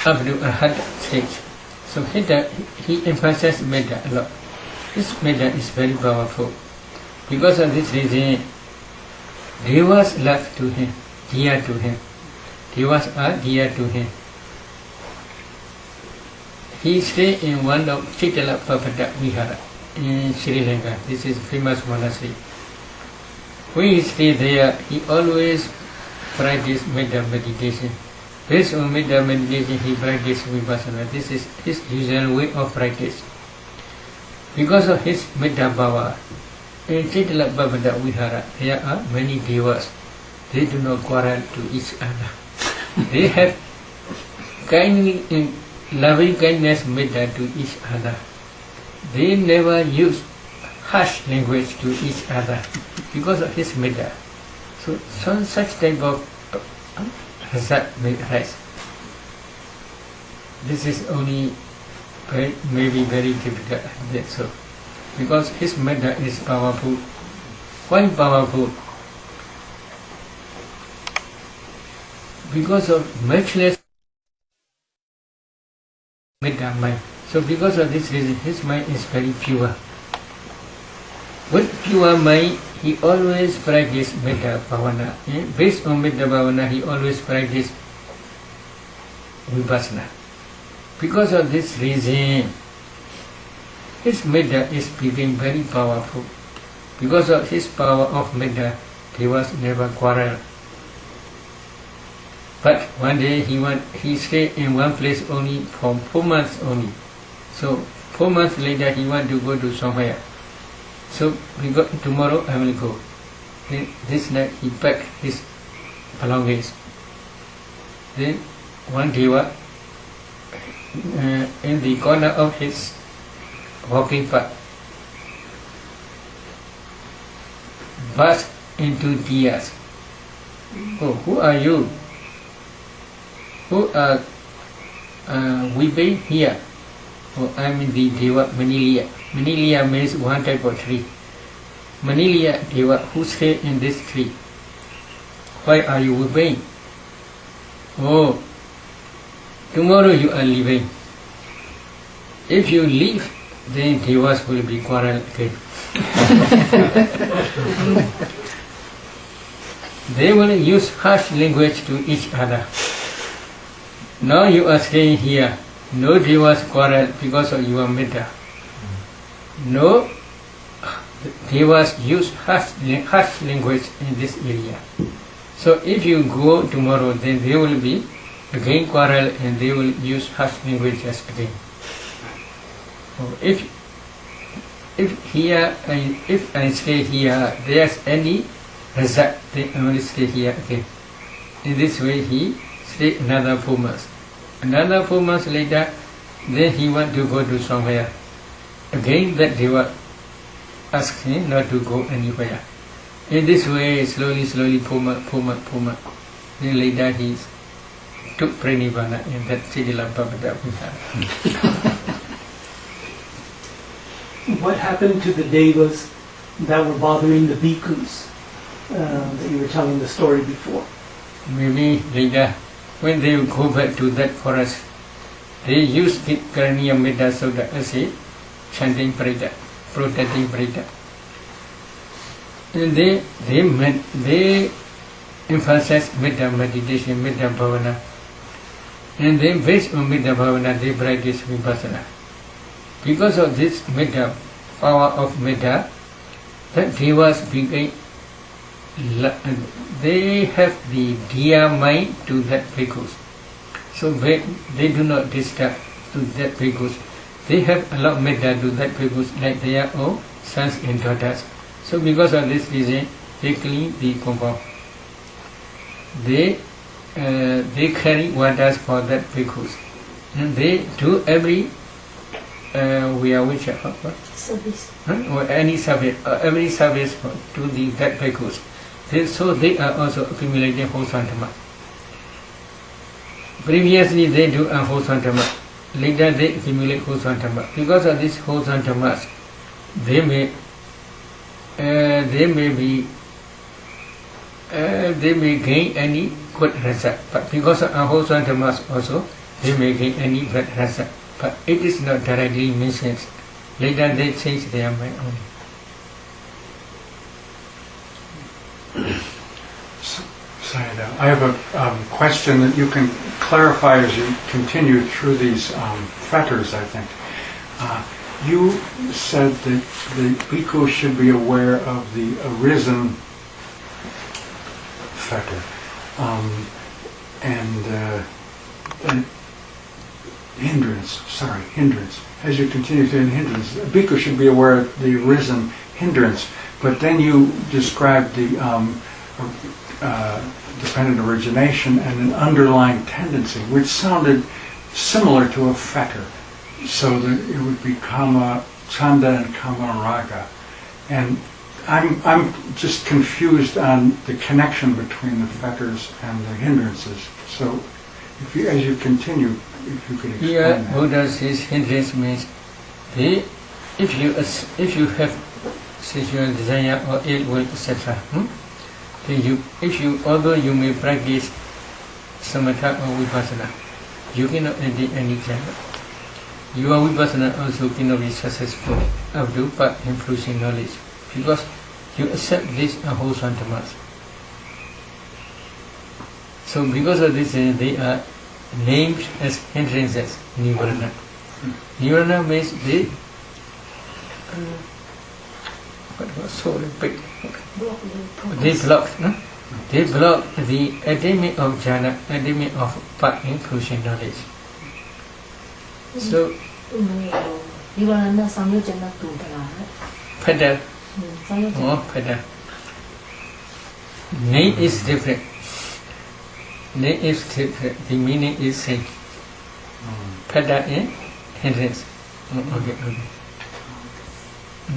up to a hard stage. So he emphasized Metta a lot. This Metta is very powerful. Because of this reason, devas love to him, dear to him. Devas are dear to him. He stayed in one of Chitala-Papada Vihara in Sri Lanka. This is famous monastery. When he stayed there, he always practiced Metta meditation. Based on Metta meditation, he practiced vipassana. This is his usual way of practice. Because of his Metta power, in Chitala-Papada Vihara, there are many devas. They do not quarrel to each other. They have loving kindness Metta to each other. They never use harsh language to each other because of his Metta. So such type of result may arise. This is only maybe very difficult. That's so. Because his Metta is powerful. Why powerful? Because of matchless Metta mind. So because of this reason, his mind is very pure. With pure mind, he always practice Metta Bhavana. Based on Metta Bhavana, he always practice vipassana. Because of this reason, his Metta is became very powerful. Because of his power of Metta, devas never quarrel. But one day he stayed in one place only for 4 months only. So 4 months later he want to go to somewhere. So tomorrow I will go. Then this night he packed his belongings. Then one deva in the corner of his walking path burst into tears. Oh, who are you? Who are weeping here? Oh, I am the Deva Maniliya. Maniliya means one type of tree. Maniliya Deva who stay in this tree. Why are you weeping? Oh, tomorrow you are leaving. If you leave, then devas will be quarrel again. They will use harsh language to each other. Now you are staying here. No devas quarrel because of your Metta. No devas use harsh language in this area. So if you go tomorrow, then they will be again quarrel and they will use harsh languages again. If I stay here, there's any result, then I will stay here again. In this way he stayed another 4 months. Another 4 months later, then he want to go to somewhere. Again that deva asked him not to go anywhere. In this way, slowly, 4 months. Then later he took pranivana in that Chitala-Papada Vihara. What happened to the devas that were bothering the bhikkhus that you were telling the story before? Maybe later, when they go back to that forest, they use the Karaniya Metta Sutta as a chanting preta, protecting preta. And they emphasize Metta meditation, Metta Bhavana. And then based on Metta Bhavana, they practice vipassana. because of this metta, power of metta, that devas became, they have the dear mind to that bhikkhus. So they do not disturb to that bhikkhus. They have a lot of metta to that bhikkhus like their own sons and daughters. So because of this reason, they clean the compound. They carry waters for that bhikkhus. And they do every service. Or any service, every service to that bhikkhus. So they are also accumulating wholesome dhamma. Previously they do unwholesome dhamma. Later they accumulate wholesome dhamma. Because of this wholesome dhammas, they may gain any good result. But because of unwholesome dhammas also, they may gain any bad result. But it is not directly mentioned. Later they change their mind only. Sayadaw, I have a question that you can clarify as you continue through these fetters, I think. You said that the bhikkhu should be aware of the arisen fetter and hindrance. As you continue through the hindrance, a bhikkhu should be aware of the arisen hindrance. But then you described the dependent origination and an underlying tendency, which sounded similar to a fetter. So that it would be kama, chanda and kama raga. And I'm just confused on the connection between the fetters and the hindrances. So as you continue, if you could explain that. Buddha says hindrance means if you have sexual desire or ill will, etc. Then although you may practice samatha or vipassana, you cannot attain any clever. Your vipassana also cannot be successful up to but influencing knowledge, because you accept this unwholesome dhammas. So because of this, they are named as hindrances, nivarana. Nivarana means they they block the attainment of jhana, attainment of path inclusion knowledge. So Pada. Pada. Name is different. Name is different. The meaning is same. Pada is hindrance. Okay.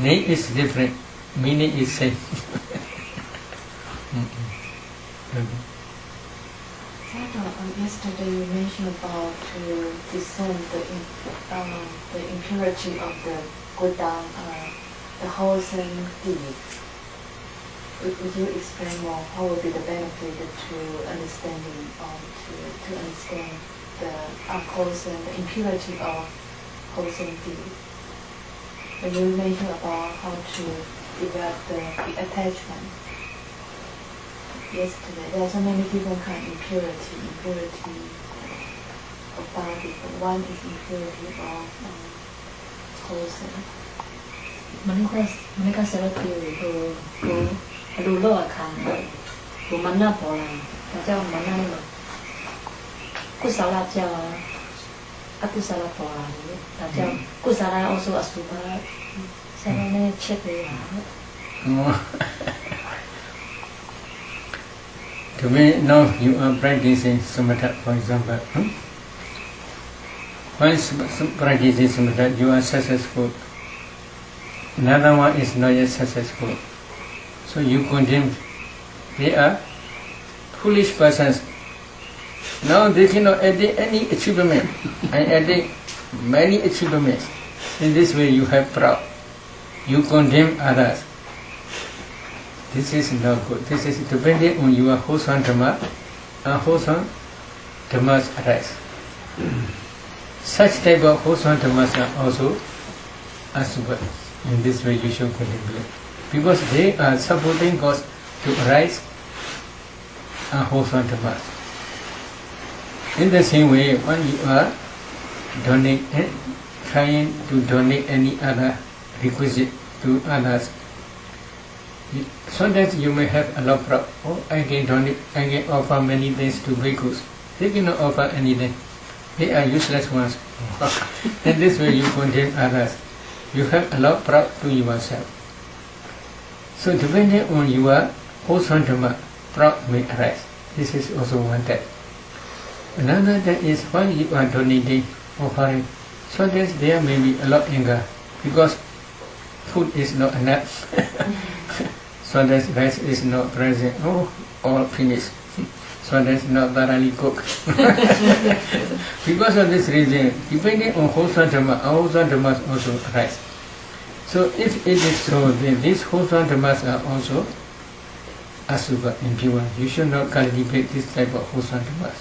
Name is different. Meaning is same. Yesterday you mentioned about to discern the impurity of the Buddha, the wholesome deed. Would you explain more how would be the benefit to understanding to understand the unwholesome, the impurity of wholesome deed? When you mentioned about how to develop the attachment. Yesterday, there are so many different kinds of impurity of body, but one is impurity of wholesome. มันก็สารพิวดูโลกคันดูมันน่าพอละแต่เจ้ามันน่าแบบกุศลเจ้าอกุศลพอละแต่เจ้ากุศล also อสุภะสารเนี่ยเช็ดเลยNow you are practicing samatha, for example. Once practicing samatha, you are successful. Another one is not yet successful. So you condemn. They are foolish persons. Now they cannot attain any achievement. I attain many achievements. In this way you have proud. You condemn others. This is not good. This is dependent on your wholesome dhamma. Unwholesome dhammas arise. Such type of wholesome dhammas are also asubha. In this way you should contemplate. Because they are supporting cause to arise unwholesome dhammas. In the same way, when you are trying to donate any other requisite to others. Sometimes you may have a lot of problem. Oh, I can donate, I can offer many things to bhikkhus. They cannot offer anything. They are useless ones. And this way you condemn others. You have a lot of proud to yourself. So depending on your wholesome dhamma, proud may arise. This is also one type. Another type is when you are donating, offering, sometimes there may be a lot of anger because food is not enough. Sometimes rice is not present. Oh, all finished. Sometimes not thoroughly cooked. Because of this reason, depending on wholesome dhamma, our wholesome dhammas also arise. So if it is so, then these wholesome dhammas are also asubha, impure. You should not cultivate this type of wholesome dhammas.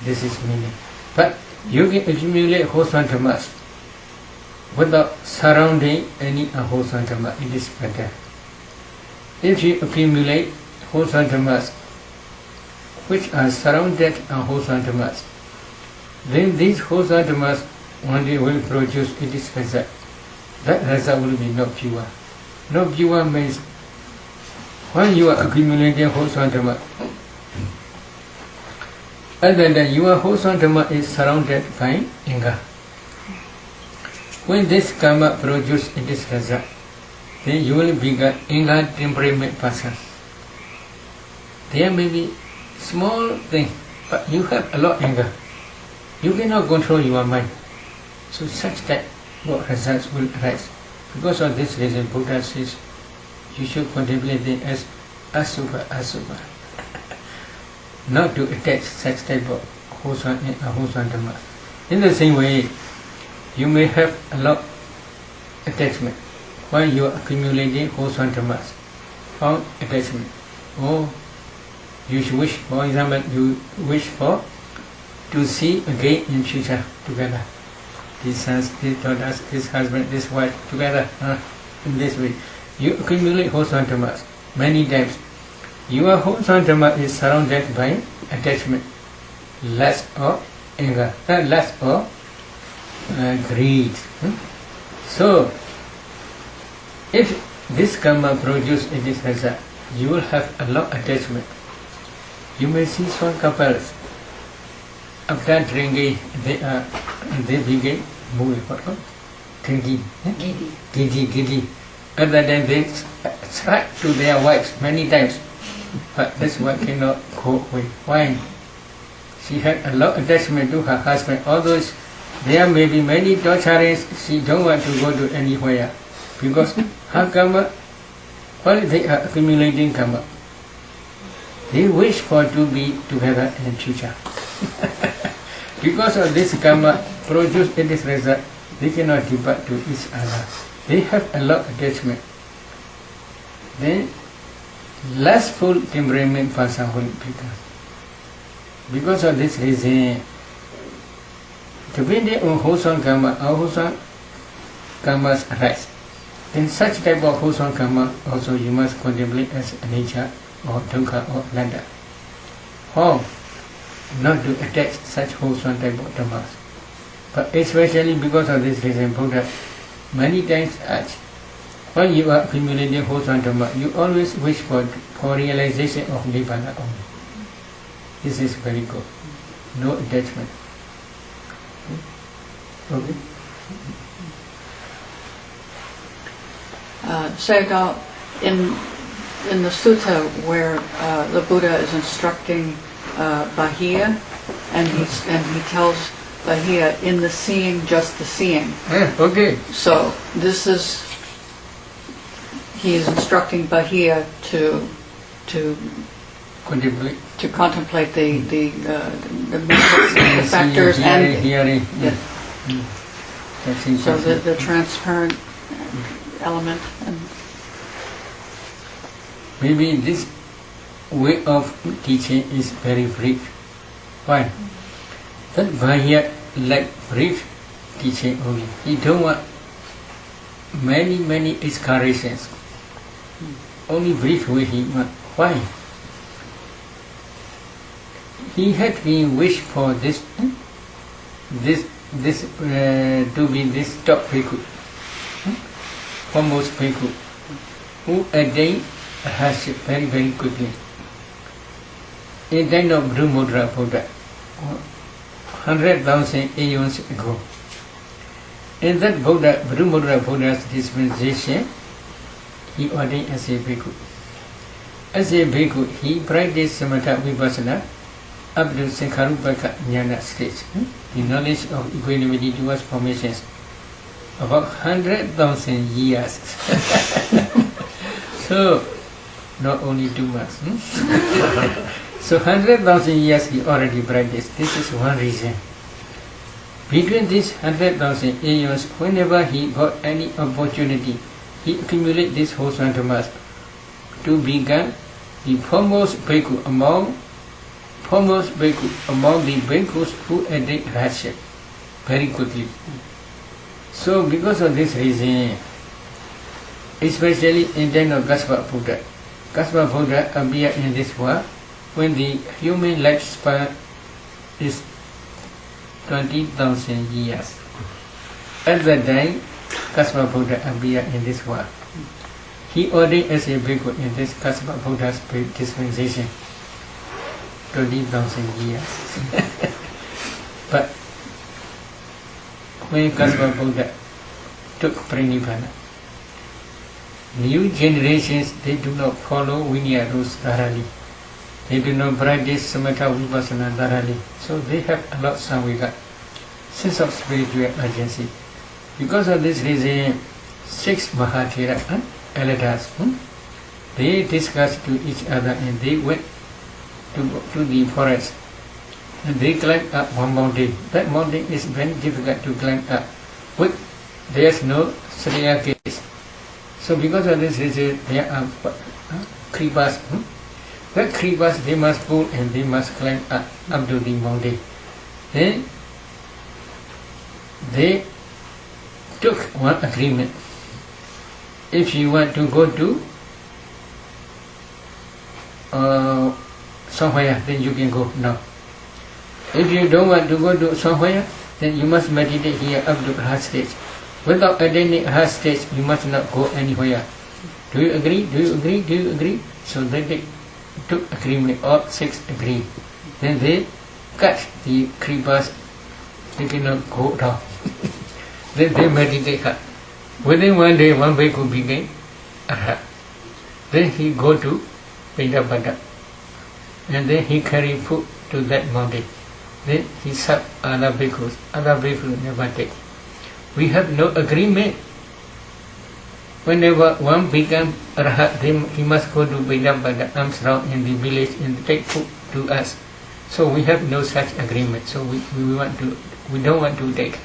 This is meaning. But you can accumulate wholesome dhammas without surrounding any unwholesome dhamma. It is better. If you accumulate wholesome dhammas which are surrounded unwholesome dhammas, then these wholesome dhammas one day will produce its result. That result will be not pure. Not pure means when you are accumulating wholesome dhamma, other than your wholesome dhamma is surrounded by anger. When this karma produces its result, then you will become anger temperament person. There may be small thing, but you have a lot of anger. You cannot control your mind. So such type of results will arise. Because of this reason, Buddha says you should contemplate it as asubha, asubha. Not to attach such type of wholesome and unwholesome dhamma. In the same way, you may have a lot of attachment while you are accumulating wholesome dhammas. Found attachment. Oh, you wish, for example, you wish for to see again in future together. These sons, these daughters, this husband, this wife together in this way. You accumulate wholesome dhammas many times. Your wholesome dhamma is surrounded by attachment, lust or anger, lust or greed. So, if this karma produces this result, you will have a lot of attachment. You may see some couples, after drinking, they begin moving, drinking, giddy. Other than they strike to their wives many times, but this one cannot cope with. Why? She had a lot of attachment to her husband. Although there may be many torturings, she don't want to go to anywhere because her karma, while they are accumulating karma, they wish for to be together in the future. Because of this karma produced in this result, they cannot depart to each other. They have a lot of attachment. Then lustful temperament person will become. Because of this reason, depending on wholesome karma, unwholesome karmas arise. In such type of wholesome karma, also you must contemplate as nature or dukkha or nanda. How not to attach such wholesome type of dhammas. But especially because of this reason, Buddha many times asked, when you are accumulating wholesome dhamma, you always wish for realization of nibbana only. This is very good. No attachment. Okay. Sayadaw, in the sutta where the Buddha is instructing Bahiya, and he tells Bahiya, in the seeing, just the seeing. Okay. So this is, he is instructing Bahiya to contemplate the factors hearing. Yeah. So the transparent element. And maybe this way of teaching is very brief. Why? That Bahiya like brief teaching only. He don't want many excursions. Only brief way he want. Why? He had been wished for this this to be this top bhikkhu, foremost bhikkhu, who attained hardship very, very quickly. In the time of Brahmodra Buddha, 100,000 aeons ago. In that Brahmodra Buddha's dispensation, he ordained as a bhikkhu. As a bhikkhu, he practiced samatha vipassana up to Sankharupaka Jnana stage, the knowledge of equanimity towards formations, about 100,000 years. So, not only 2 months. So 100,000 years he already practiced. This is one reason. Between these 100,000 years, whenever he got any opportunity, he accumulated this wholesome dhammas to become the foremost bhikkhu among the bhikkhus who attained hardship very quickly. So because of this reason, especially in the time of Kassapa Buddha appeared in this world when the human lifespan is 20,000 years. At that time, Kassapa Buddha appeared in this world. He ordained as a bhikkhu in this Kassapa Buddha's dispensation, 20,000 years. But when Kassapa Buddha took Pranibbana, new generations, they do not follow Vinaya rules thoroughly. They do not practice samatha vipassana thoroughly. So they have a lot of samvega, sense of spiritual urgency. Because of this reason, 6 Mahathera elders, they discussed to each other and they went to the forest. And they climbed up one mountain. That mountain is very difficult to climb up. There is no staircase. So because of this reason, there are creepers. That creepers they must pull and they must climb up to the mountain. Then they took one agreement. If you want to go to somewhere, then you can go now. If you don't want to go to somewhere, then you must meditate here up to hard stage. Without attaining hard stage, you must not go anywhere. Do you agree? Do you agree? Do you agree? So they took agreement, all 6 agreed. Then they cut the creepers, they cannot go down. Then they meditate hard. Within one day, one bhikkhu became arhat. Then he go to Bhaddanta, and then he carry food to that mountain. Then he serve other bhikkhus. Other bhikkhus never take. We have no agreement. Whenever one become arhat, then he must go to Bhaddanta, arms round in the village and take food to us. So we have no such agreement. So we don't want to take.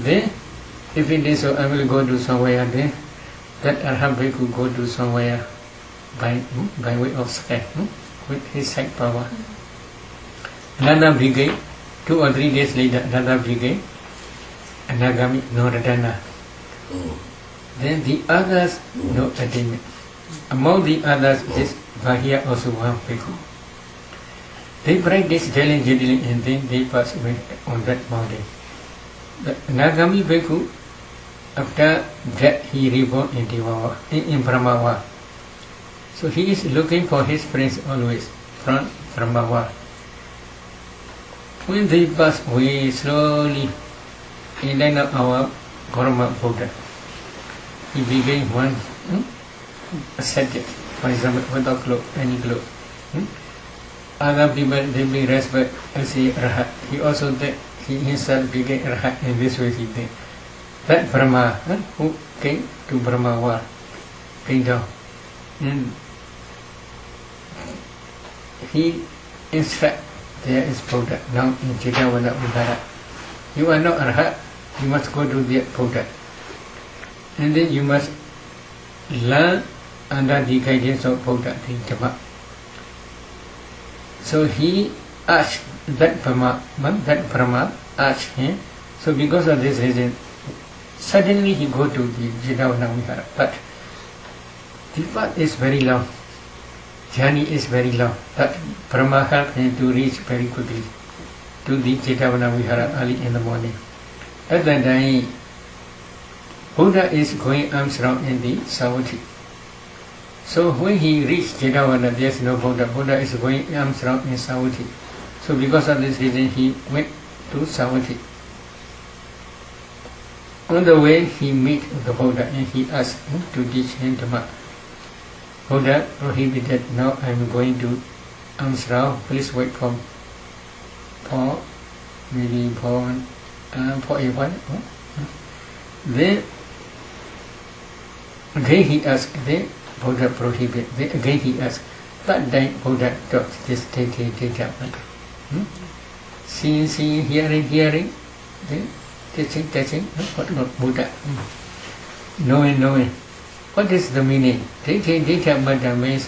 Then, if it is so, I will go to somewhere. Then that arhat bhikkhu go to somewhere by way of sky with his sight power. Another brigade, 2 or 3 days later, another brigade, Anagami, no Radhana. Then the others, no attainment. Among the others, this Bahia also one bhikkhu. They practice diligently and then they pass away on that mountain. The Anagami bhikkhu, after that he reborn in Brahmawa. So he is looking for his friends always from Brahmawa. When they pass away slowly, in line of our Gautama Buddha, he became one ascetic, for example, without clothes, any clothes. Other people, they be respect as a rahat. He also he himself became rahat in this way. He did. That Brahma, who came to Brahmawa, came down. And he instructed, there is Buddha, now in Chitavana Udara. You are not arhat, you must go to the Buddha. And then you must learn under the guidance of Buddha, the Dhamma. So he asked that Brahma asked him. So because of this reason, suddenly he go to the Jidavana Vihara. But the path is very long. Journey is very long. But Brahma helped him to reach very quickly to the Jetavana Vihara early in the morning. At that time, Buddha is going arms round in the Savatthi. So when he reached Jetavana, there is no Buddha. Buddha is going arms round in Savatthi. So because of this reason, he went to Savatthi. On the way, he met the Buddha and he asked to teach him Dhamma. Buddha prohibited, now I am going to arms round, please wait for maybe for a while. Then again he asked, then Buddha prohibited, then again he asked, that day Buddha taught this teaching. Seeing, hearing, then teaching, what not Buddha? Knowing. What is the meaning? Teaching means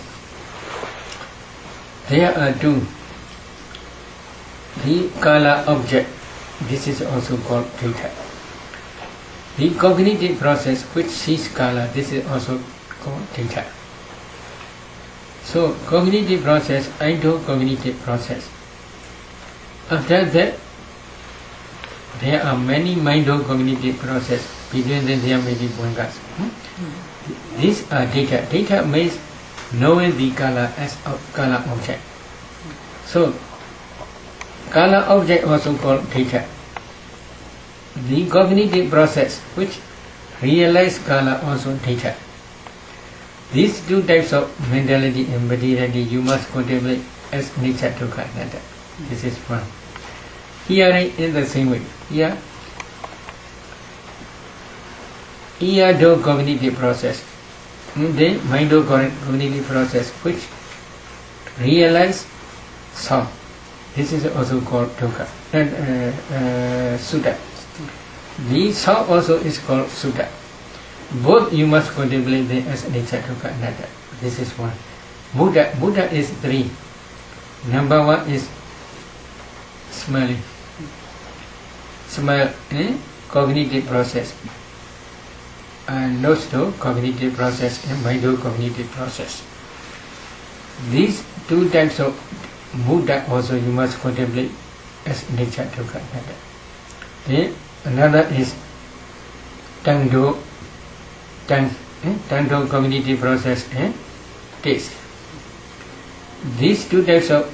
there are two. The kala object, this is also called data. The cognitive process which sees kala, this is also called data. So cognitive process, cognitive process. After that, there are many mind-cognitive process. Between them there may be bungas. These are data. Data means knowing the kala as a kala object. So kala object also called data. The cognitive process which realize kala also data. These two types of mentality and materiality you must contemplate as nature to Anatta. This is one. Hearing in the same way. Here do cognitive process. Then mind-cognitive process which realize sound. This is also called dukkha and sutta. The sound also is called sutta. Both you must contemplate them as nature dukkha anatta. This is one. Buddha is three. Number one is smelling. Smell, cognitive process. And nose to cognitive process and mind-cognitive process. These two types of Buddha also you must contemplate as nature dukkha anatta. Then another is tongue cognitive process and taste. These two types of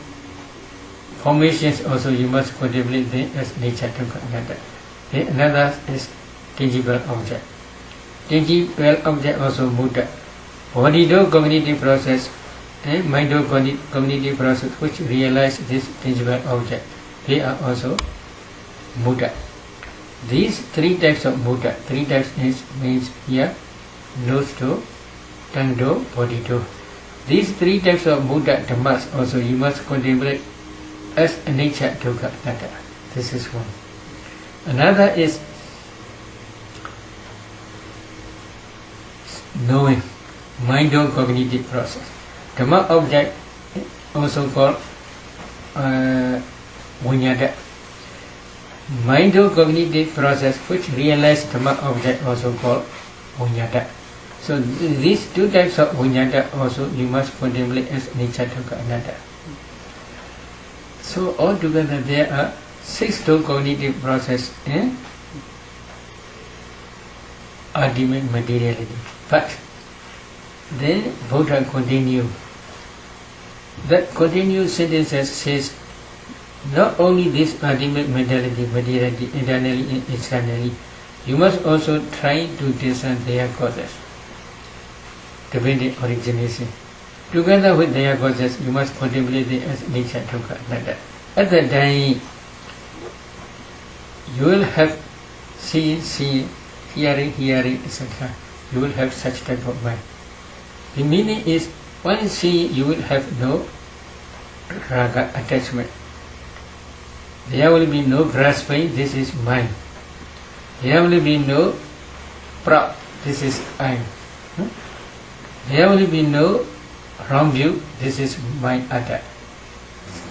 formations also you must contemplate them as nature dukkha anatta. Then another is tangible object. Tangible object also Buddha. Body cognitive process and mind cognitive process which realize this tangible object. They are also Buddha. These three types of Buddha, three types means here, nose to, tongue to, body to. These three types of Buddha Dhammas also you must contemplate as a nature dukkha anatta. This is one. Another is knowing, mind-cognitive process. Dhamma object also called viññāta. Mind-cognitive process which realize Dhamma object also called viññāta. So these two types of viññāta also you must contemplate as nature dukkha anatta. So altogether there are 6 cognitive process in ultimate materiality. But then Buddha continue. That continued sentences says not only this ultimate materiality internally and externally, you must also try to discern their causes, dependent origination. Together with their causes, you must contemplate them as nature dukkha anatta. At that time, you will have seeing, hearing, etc. You will have such type of mind. The meaning is, when see, you will have no raga attachment. There will be no grasping, this is mine. There will be no pra, this is I. There will be no wrong view, this is my atta.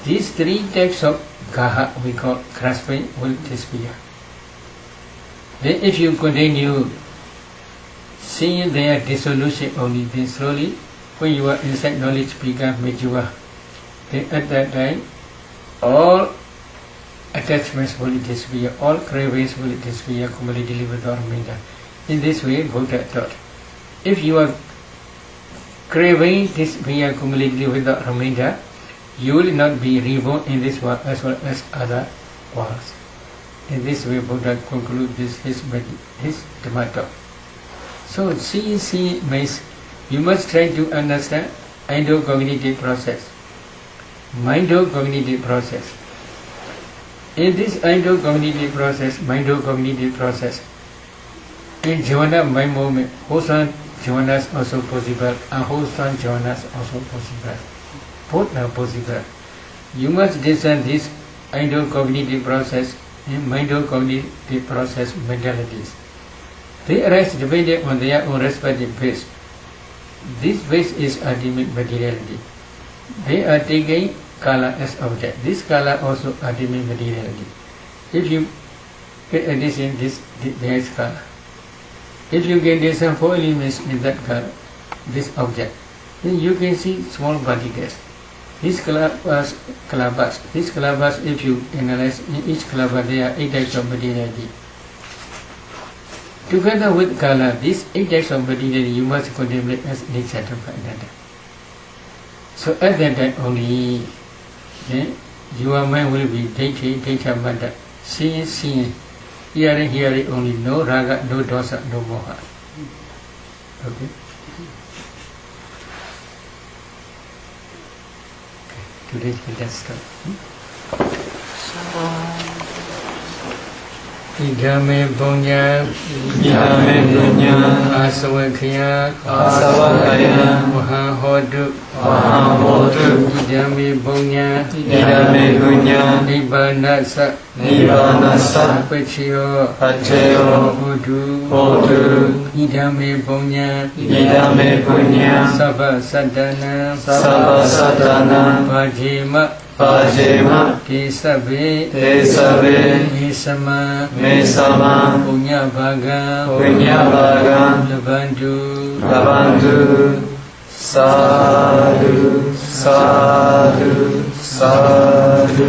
These three types of gaha we call grasping will disappear. Then if you continue seeing their dissolution only, then slowly when you are inside knowledge become mature. Then at that time all attachments will disappear, all cravings will disappear completely without remainder. In this way, Buddha taught. If you are craving disappear completely without remainder, you will not be reborn in this world as well as other worlds. In this way, Buddha concludes his Dhamma talk. So, CEC means you must try to understand endocognitive process, mindocognitive process. In this endocognitive process, mindocognitive process, in jhana mind movement, wholesome jhanas also possible, unwholesome jhanas also possible. Both are possible. You must discern this endocognitive process and mindocognitive process mentalities. They arise depending on their own respective base. This base is ultimate materiality. They are taking kala as object. This kala also ultimate materiality. If you get addition, there is kala. If you get addition 4 elements in that kala, this object, then you can see small particles. These kalabas, if you analyze in each kalaba, there are 8 types of materiality. Together with kala, these 8 types of materiality you must contemplate as nature of Bhaddanta. So at that time only, then your mind will be data manda, seeing, hearing only, no raga, no dosa, no moha. Okay. Today we just start. Idame Bonya, Asawakaya, Mahahodu, Idame Bonya, Nibanasa, Pachio, Hodu, Idame Bonya, Sava Sadhana, Pajema, Kesabe, Mesama, Punya Baga, Labandu, Sadhu, Sadhu, Sadhu.